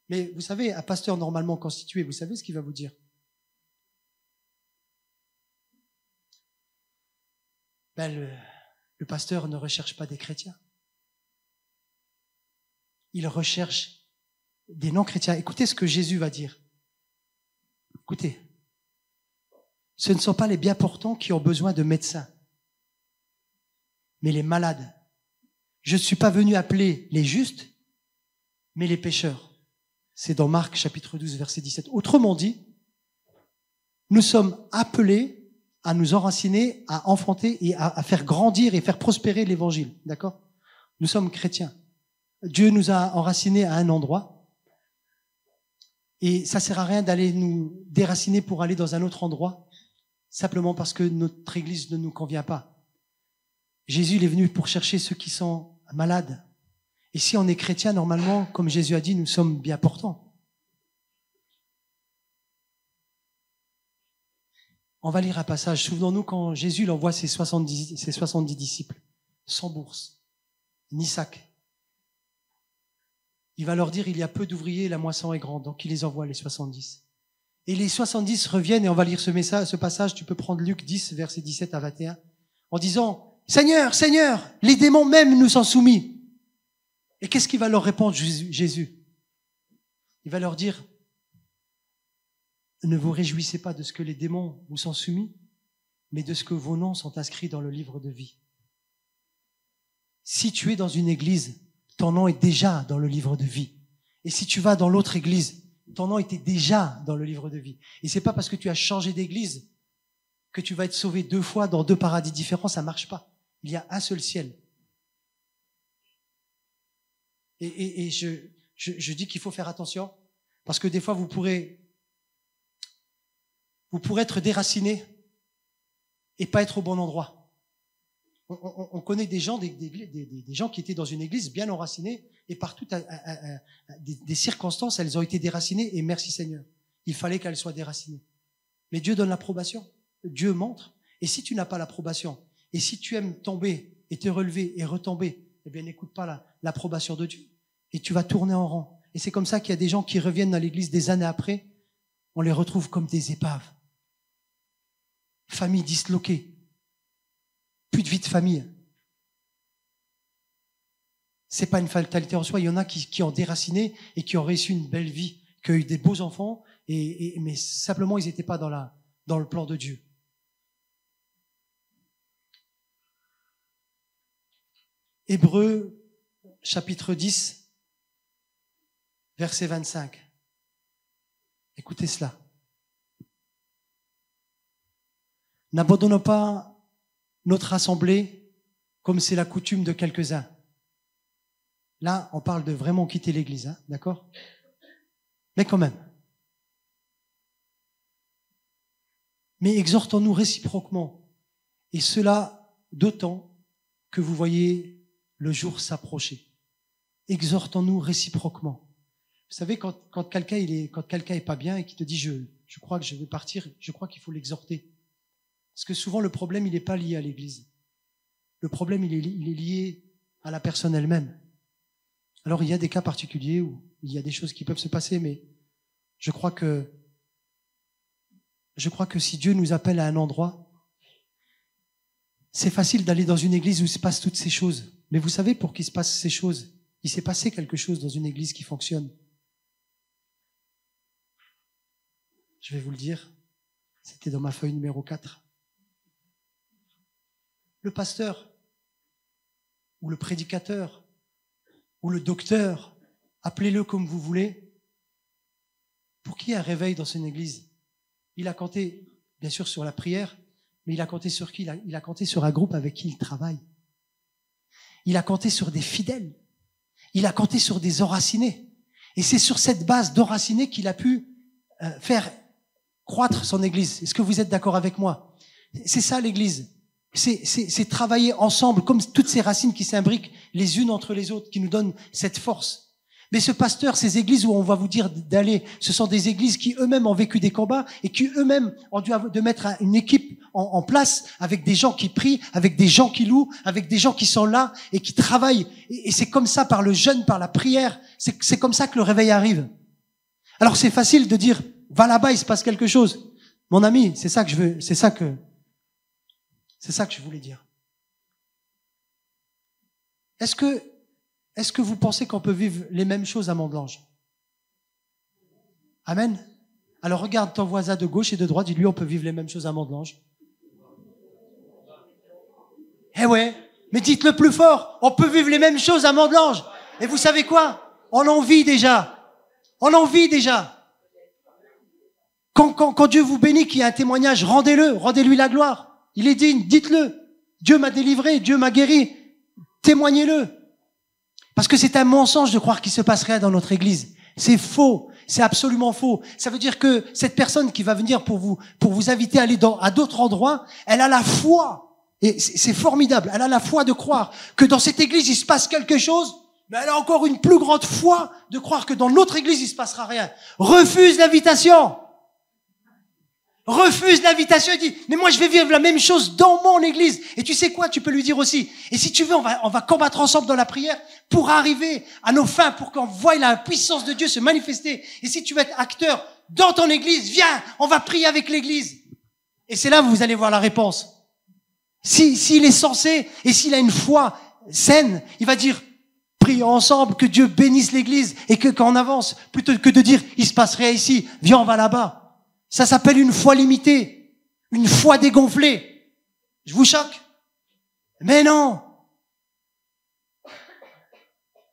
Mais vous savez, un pasteur normalement constitué, vous savez ce qu'il va vous dire? Le pasteur ne recherche pas des chrétiens. Il recherche des non-chrétiens. Écoutez ce que Jésus va dire. Écoutez. Ce ne sont pas les bien portants qui ont besoin de médecins, mais les malades. Je ne suis pas venu appeler les justes, mais les pécheurs. C'est dans Marc chapitre 12, verset 17. Autrement dit, nous sommes appelés à nous enraciner, à enfanter et à faire grandir et faire prospérer l'évangile. D'accord ? Nous sommes chrétiens. Dieu nous a enracinés à un endroit. Et ça sert à rien d'aller nous déraciner pour aller dans un autre endroit, simplement parce que notre église ne nous convient pas. Jésus, il est venu pour chercher ceux qui sont malades. Et si on est chrétien, normalement, comme Jésus a dit, nous sommes bien portants. On va lire un passage. Souvenons-nous quand Jésus il envoie ses 70 disciples, sans bourse, ni sac. Il va leur dire, il y a peu d'ouvriers, la moisson est grande. Donc il les envoie, les 70. Et les 70 reviennent, et on va lire ce passage, tu peux prendre Luc 10, versets 17 à 21, en disant, Seigneur, Seigneur, les démons même nous sont soumis. Et qu'est-ce qu'il va leur répondre, Jésus? Il va leur dire, ne vous réjouissez pas de ce que les démons vous sont soumis, mais de ce que vos noms sont inscrits dans le livre de vie. Si tu es dans une église, ton nom est déjà dans le livre de vie. Et si tu vas dans l'autre église, ton nom était déjà dans le livre de vie. Et c'est pas parce que tu as changé d'église que tu vas être sauvé 2 fois dans 2 paradis différents, ça marche pas. Il y a un seul ciel. Et je dis qu'il faut faire attention, parce que des fois vous pourrez être déraciné et pas être au bon endroit. On connaît des gens, des gens qui étaient dans une église bien enracinés et par toutes des circonstances, elles ont été déracinées et merci Seigneur. Il fallait qu'elles soient déracinées. Mais Dieu donne l'approbation. Dieu montre. Et si tu n'as pas l'approbation, et si tu aimes tomber et te relever et retomber, eh bien n'écoute pas l'approbation de Dieu. Et tu vas tourner en rond. Et c'est comme ça qu'il y a des gens qui reviennent dans l'église des années après, on les retrouve comme des épaves. Famille disloquée. Plus de vie de famille. C'est pas une fatalité en soi. Il y en a qui ont déraciné et qui ont reçu une belle vie, qui ont eu des beaux enfants, mais simplement ils n'étaient pas dans le plan de Dieu. Hébreux, chapitre 10, verset 25. Écoutez cela. N'abandonnons pas notre assemblée comme c'est la coutume de quelques-uns. Là, on parle de vraiment quitter l'église, hein, d'accord? Mais quand même. Mais exhortons-nous réciproquement, et cela d'autant que vous voyez le jour s'approcher. Exhortons-nous réciproquement. Vous savez, quand quelqu'un est pas bien et qu'il te dit je crois que je vais partir, je crois qu'il faut l'exhorter. Parce que souvent, le problème, il n'est pas lié à l'église. Le problème, il est lié à la personne elle-même. Alors, il y a des cas particuliers où il y a des choses qui peuvent se passer, mais je crois que si Dieu nous appelle à un endroit, c'est facile d'aller dans une église où il se passe toutes ces choses. Mais vous savez, pour qu'il se passe ces choses, il s'est passé quelque chose dans une église qui fonctionne. Je vais vous le dire. C'était dans ma feuille numéro 4. Le pasteur, ou le prédicateur, ou le docteur, appelez-le comme vous voulez, pour qu'il y ait un réveil dans une église. Il a compté, bien sûr, sur la prière, mais il a compté sur qui? Il a compté sur un groupe avec qui il travaille. Il a compté sur des fidèles. Il a compté sur des enracinés. Et c'est sur cette base d'enracinés qu'il a pu faire croître son église. Est-ce que vous êtes d'accord avec moi? C'est ça l'église. C'est travailler ensemble, comme toutes ces racines qui s'imbriquent les unes entre les autres, qui nous donnent cette force. Mais ce pasteur, ces églises où on va vous dire d'aller, ce sont des églises qui eux-mêmes ont vécu des combats et qui eux-mêmes ont dû de mettre une équipe en place avec des gens qui prient, avec des gens qui louent, avec des gens qui sont là et qui travaillent. Et c'est comme ça, par le jeûne, par la prière, c'est comme ça que le réveil arrive. Alors c'est facile de dire, va là-bas, il se passe quelque chose. Mon ami, c'est ça que je veux, c'est ça que je voulais dire. Est-ce que vous pensez qu'on peut vivre les mêmes choses à Mont-de-Lange? Amen. Alors regarde ton voisin de gauche et de droite, dis-lui, on peut vivre les mêmes choses à Mont-de-Lange. Eh ouais, mais dites-le plus fort, on peut vivre les mêmes choses à Mont-de-Lange. Et vous savez quoi? On en vit déjà. On en vit déjà. Quand Dieu vous bénit, qu'il y a un témoignage, rendez-lui la gloire. Il est digne, dites-le. Dieu m'a délivré, Dieu m'a guéri. Témoignez-le. Parce que c'est un mensonge de croire qu'il se passe rien dans notre église. C'est faux. C'est absolument faux. Ça veut dire que cette personne qui va venir pour vous inviter à aller à d'autres endroits, elle a la foi. Et c'est formidable. Elle a la foi de croire que dans cette église, il se passe quelque chose. Mais elle a encore une plus grande foi de croire que dans notre église, il se passera rien. Refuse l'invitation. Refuse l'invitation et dit, mais moi je vais vivre la même chose dans mon église. Et tu sais quoi, tu peux lui dire aussi, et si tu veux, on va combattre ensemble dans la prière pour arriver à nos fins, pour qu'on voie la puissance de Dieu se manifester. Et si tu veux être acteur dans ton église, viens, on va prier avec l'église. Et c'est là où vous allez voir la réponse. S'il est censé, et s'il a une foi saine, il va dire, prions ensemble, que Dieu bénisse l'église, et qu'on avance, plutôt que de dire, il se passe rien ici, viens, on va là-bas. Ça s'appelle une foi limitée, une foi dégonflée. Je vous choque? Mais non.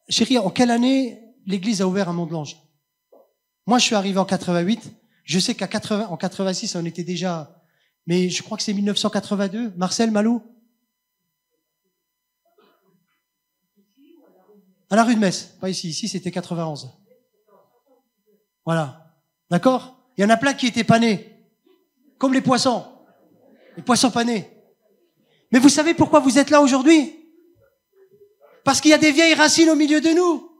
Chérie, en quelle année l'église a ouvert à Mont-de-Lange? Moi, je suis arrivé en 88. Je sais en 86, on était déjà, mais je crois que c'est 1982. Marcel, Malou? À la rue de Metz. Pas ici. Ici, c'était 91. Voilà. D'accord? Il y en a plein qui étaient pas nés. Comme les poissons. Les poissons pas nés. Mais vous savez pourquoi vous êtes là aujourd'hui? Parce qu'il y a des vieilles racines au milieu de nous.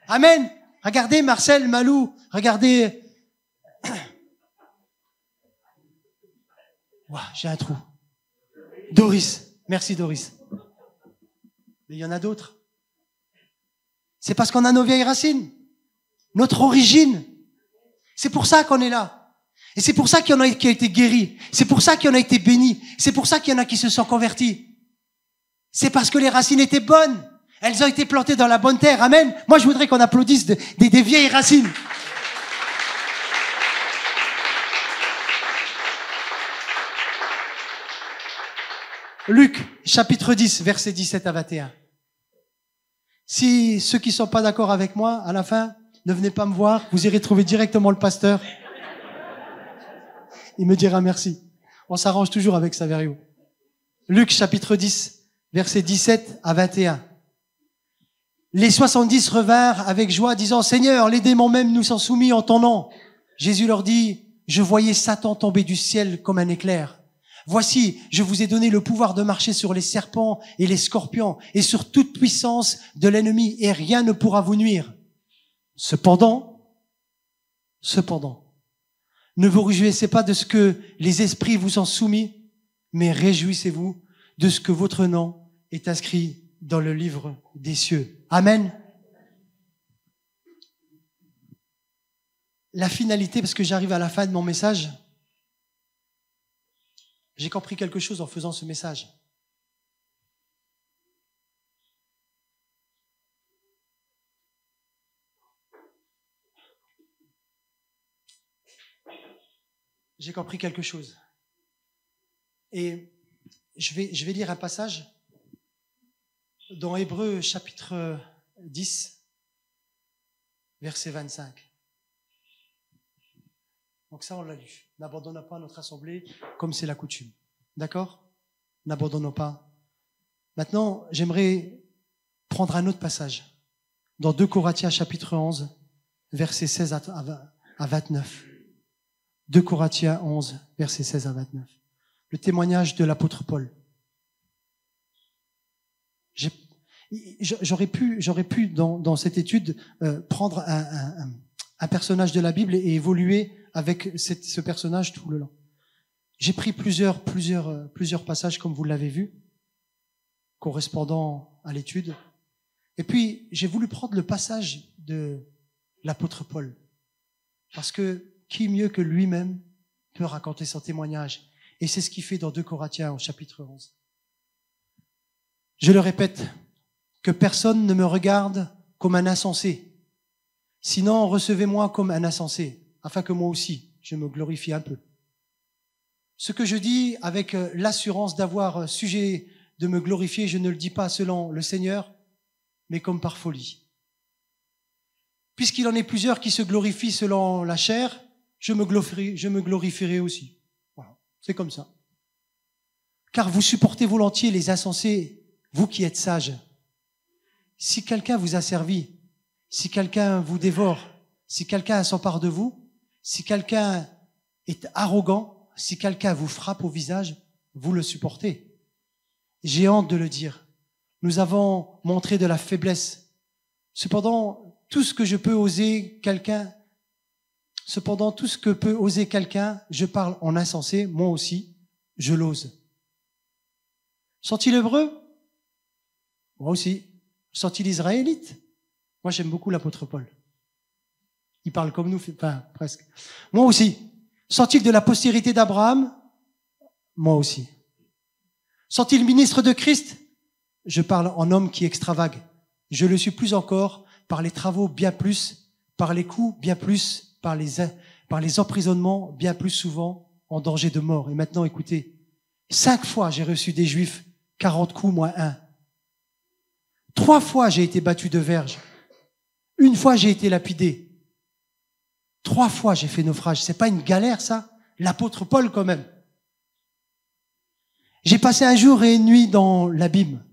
Amen. Regardez Marcel, Malou. Regardez. Wow, j'ai un trou. Doris. Merci Doris. Mais il y en a d'autres. C'est parce qu'on a nos vieilles racines. Notre origine. C'est pour ça qu'on est là. Et c'est pour ça qu'il y en a qui ont été guéris. C'est pour ça qu'il y en a été bénis. C'est pour ça qu'il y en a qui se sont convertis. C'est parce que les racines étaient bonnes. Elles ont été plantées dans la bonne terre. Amen. Moi, je voudrais qu'on applaudisse des vieilles racines. Luc, chapitre 10, versets 17 à 21. Si ceux qui sont pas d'accord avec moi, à la fin, ne venez pas me voir. Vous irez trouver directement le pasteur. Il me dira merci. On s'arrange toujours avec Saverio. Luc, chapitre 10, versets 17 à 21. Les 70 revinrent avec joie, disant, Seigneur, les démons même nous sont soumis en ton nom. Jésus leur dit, je voyais Satan tomber du ciel comme un éclair. Voici, je vous ai donné le pouvoir de marcher sur les serpents et les scorpions et sur toute puissance de l'ennemi et rien ne pourra vous nuire. Cependant, ne vous réjouissez pas de ce que les esprits vous ont soumis, mais réjouissez-vous de ce que votre nom est inscrit dans le livre des cieux. Amen. La finalité, parce que j'arrive à la fin de mon message, j'ai compris quelque chose en faisant ce message. J'ai compris quelque chose. Et je vais lire un passage dans Hébreux chapitre 10, verset 25. Donc ça, on l'a lu. N'abandonnons pas notre assemblée comme c'est la coutume. D'accord? N'abandonnons pas. Maintenant, j'aimerais prendre un autre passage dans 2 Corinthiens chapitre 11, verset 16 à 29. 2 Corinthiens 11, verset 16 à 29. Le témoignage de l'apôtre Paul. J'aurais pu dans cette étude prendre un personnage de la Bible et évoluer avec ce personnage tout le long. J'ai pris plusieurs passages comme vous l'avez vu, correspondant à l'étude. Et puis j'ai voulu prendre le passage de l'apôtre Paul, parce que qui mieux que lui-même peut raconter son témoignage? Et c'est ce qu'il fait dans 2 Corinthiens au chapitre 11. Je le répète, que personne ne me regarde comme un insensé. Sinon, recevez-moi comme un insensé, afin que moi aussi, je me glorifie un peu. Ce que je dis avec l'assurance d'avoir sujet de me glorifier, je ne le dis pas selon le Seigneur, mais comme par folie. Puisqu'il en est plusieurs qui se glorifient selon la chair, je me glorifierai aussi. Voilà, c'est comme ça. Car vous supportez volontiers les insensés, vous qui êtes sages. Si quelqu'un vous a servi, si quelqu'un vous dévore, si quelqu'un s'empare de vous, si quelqu'un est arrogant, si quelqu'un vous frappe au visage, vous le supportez. J'ai honte de le dire. Nous avons montré de la faiblesse. Cependant, tout ce que peut oser quelqu'un, je parle en insensé, moi aussi, je l'ose. Sont-ils hébreux? Moi aussi. Sont-ils israélites? Moi, j'aime beaucoup l'apôtre Paul. Il parle comme nous, enfin, presque. Moi aussi. Sont-ils de la postérité d'Abraham? Moi aussi. Sont-ils ministres de Christ? Je parle en homme qui extravague. Je le suis plus encore par les travaux bien plus, par les coups bien plus, par les emprisonnements bien plus souvent, en danger de mort. Et maintenant, écoutez, 5 fois j'ai reçu des Juifs, 40 coups moins 1. 3 fois, j'ai été battu de verge. 1 fois, j'ai été lapidé. 3 fois, j'ai fait naufrage. C'est pas une galère, ça? L'apôtre Paul, quand même. J'ai passé 1 jour et 1 nuit dans l'abîme.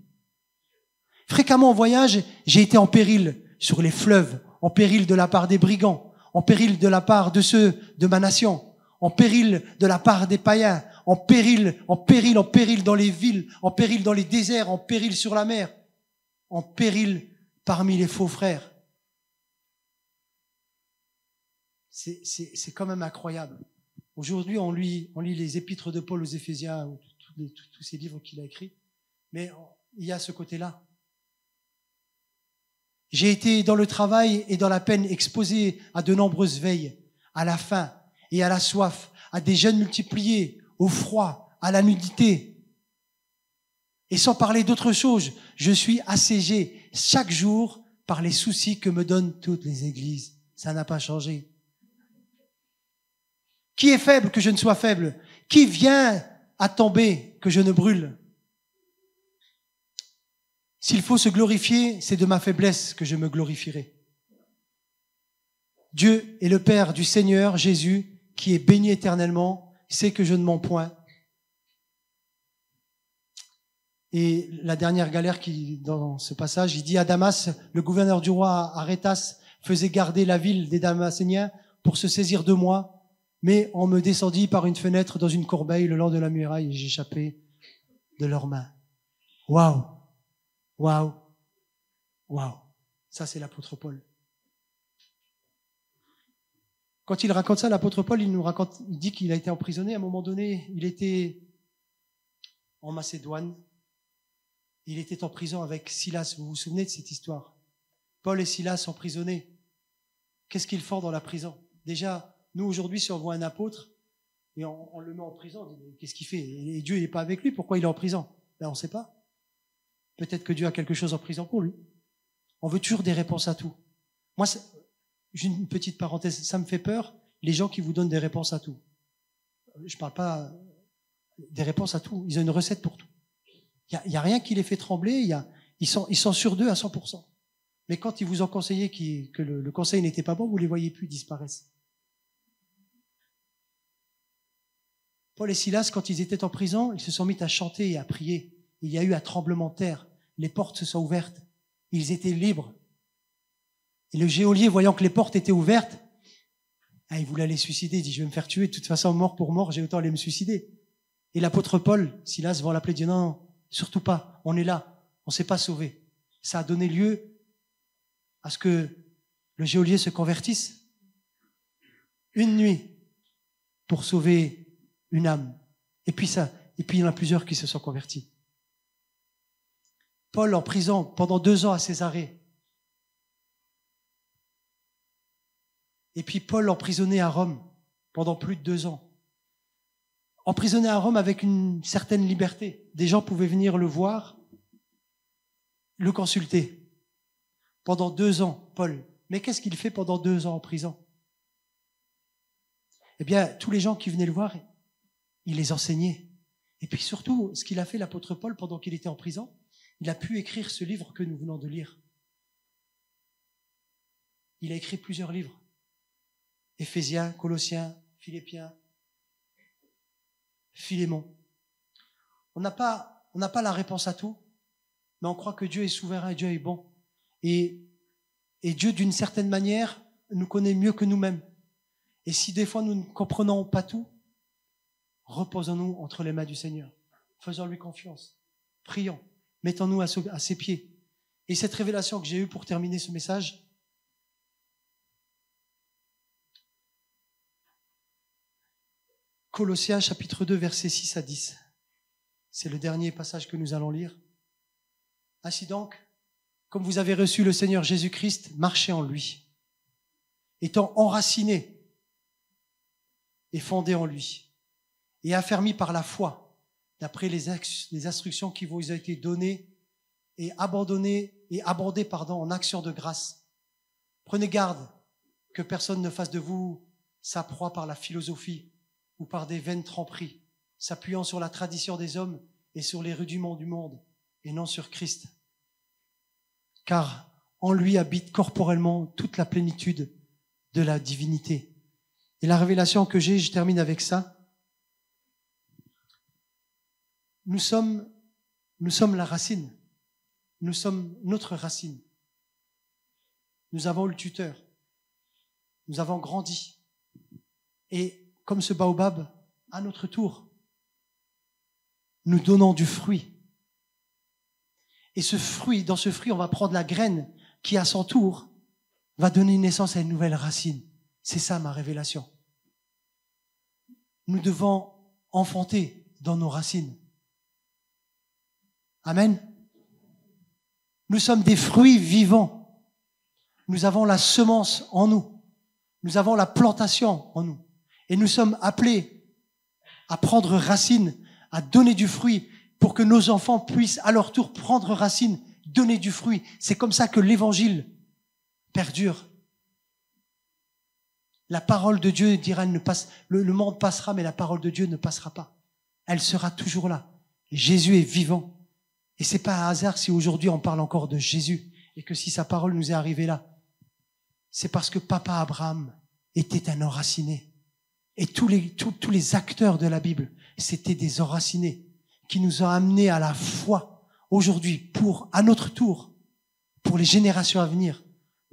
Fréquemment en voyage, j'ai été en péril sur les fleuves, en péril de la part des brigands, en péril de la part de ceux de ma nation, en péril de la part des païens, en péril dans les villes, en péril dans les déserts, en péril sur la mer, en péril parmi les faux frères. C'est quand même incroyable. Aujourd'hui, on lit les épîtres de Paul aux Éphésiens, ou tous ces livres qu'il a écrits, mais il y a ce côté-là. J'ai été dans le travail et dans la peine exposé à de nombreuses veilles, à la faim et à la soif, à des jeûnes multipliés, au froid, à la nudité. Et sans parler d'autre chose, je suis assiégé chaque jour par les soucis que me donnent toutes les églises. Ça n'a pas changé. Qui est faible que je ne sois faible? Qui vient à tomber que je ne brûle? S'il faut se glorifier, c'est de ma faiblesse que je me glorifierai. Dieu est le Père du Seigneur Jésus, qui est béni éternellement, sait que je ne mens point. Et la dernière galère dans ce passage, il dit à Damas, le gouverneur du roi Arétas faisait garder la ville des Damascéniens pour se saisir de moi, mais on me descendit par une fenêtre dans une corbeille le long de la muraille et j'échappais de leurs mains. Waouh! Waouh! Waouh! Ça, c'est l'apôtre Paul. Quand il raconte ça, l'apôtre Paul, il dit qu'il a été emprisonné. À un moment donné, il était en Macédoine. Il était en prison avec Silas. Vous vous souvenez de cette histoire? Paul et Silas emprisonnés. Qu'est-ce qu'ils font dans la prison? Déjà, nous, aujourd'hui, si on voit un apôtre et on le met en prison, on dit, qu'est-ce qu'il fait? Et Dieu n'est pas avec lui, pourquoi il est en prison? Ben, on ne sait pas. Peut-être que Dieu a quelque chose en prison pour lui. On veut toujours des réponses à tout. Moi, j'ai une petite parenthèse, ça me fait peur, les gens qui vous donnent des réponses à tout. Je ne parle pas des réponses à tout, ils ont une recette pour tout. Il y a rien qui les fait trembler, ils sont sûrs d'eux à 100%. Mais quand ils vous ont conseillé que le conseil n'était pas bon, vous les voyez plus, ils disparaissent. Paul et Silas, quand ils étaient en prison, ils se sont mis à chanter et à prier. Il y a eu un tremblement de terre. Les portes se sont ouvertes. Ils étaient libres. Et le geôlier, voyant que les portes étaient ouvertes, il voulait aller suicider. Il dit, je vais me faire tuer. De toute façon, mort pour mort, j'ai autant aller me suicider. Et l'apôtre Paul, Silas vont l'appeler, dit, non, surtout pas. On est là. On ne s'est pas sauvé. Ça a donné lieu à ce que le geôlier se convertisse. 1 nuit pour sauver une âme. Et puis il y en a plusieurs qui se sont convertis. Paul en prison pendant 2 ans à Césarée. Et puis Paul emprisonné à Rome pendant plus de 2 ans. Emprisonné à Rome avec une certaine liberté. Des gens pouvaient venir le voir, le consulter. Pendant 2 ans, Paul. Mais qu'est-ce qu'il fait pendant 2 ans en prison? Eh bien, tous les gens qui venaient le voir, il les enseignait. Et puis surtout, ce qu'il a fait, l'apôtre Paul, pendant qu'il était en prison, il a pu écrire ce livre que nous venons de lire. Il a écrit plusieurs livres. Éphésiens, Colossiens, Philippiens, Philémon. On n'a pas la réponse à tout, mais on croit que Dieu est souverain et Dieu est bon. Et Dieu, d'une certaine manière, nous connaît mieux que nous-mêmes. Et si des fois nous ne comprenons pas tout, reposons-nous entre les mains du Seigneur. Faisons-lui confiance. Prions. Mettons-nous à ses pieds. Et cette révélation que j'ai eue pour terminer ce message, Colossiens chapitre 2, versets 6 à 10. C'est le dernier passage que nous allons lire. Ainsi donc, comme vous avez reçu le Seigneur Jésus-Christ, marchez en lui, étant enracinés et fondés en lui, et affermis par la foi, d'après les instructions qui vous ont été données et abondées en actions de grâce. Prenez garde que personne ne fasse de vous sa proie par la philosophie ou par des vaines tromperies, s'appuyant sur la tradition des hommes et sur les rudiments du monde, et non sur Christ. car en lui habite corporellement toute la plénitude de la divinité. Et la révélation que j'ai, je termine avec ça. Nous sommes la racine. Nous sommes notre racine. Nous avons le tuteur. Nous avons grandi. Et comme ce baobab, à notre tour, nous donnons du fruit. Et ce fruit, dans ce fruit, on va prendre la graine qui, à son tour, va donner naissance à une nouvelle racine. C'est ça ma révélation. Nous devons enfanter dans nos racines. Amen. Nous sommes des fruits vivants. Nous avons la semence en nous. Nous avons la plantation en nous. Et nous sommes appelés à prendre racine, à donner du fruit pour que nos enfants puissent à leur tour prendre racine, donner du fruit. C'est comme ça que l'évangile perdure. La parole de Dieu dira, le monde passera, mais la parole de Dieu ne passera pas. Elle sera toujours là. Et Jésus est vivant. Et c'est pas un hasard si aujourd'hui on parle encore de Jésus et que si sa parole nous est arrivée là. C'est parce que papa Abraham était un enraciné. Et tous les acteurs de la Bible, c'était des enracinés qui nous ont amenés à la foi aujourd'hui pour, à notre tour, pour les générations à venir,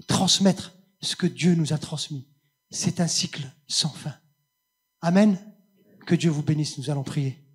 transmettre ce que Dieu nous a transmis. C'est un cycle sans fin. Amen. Que Dieu vous bénisse. Nous allons prier.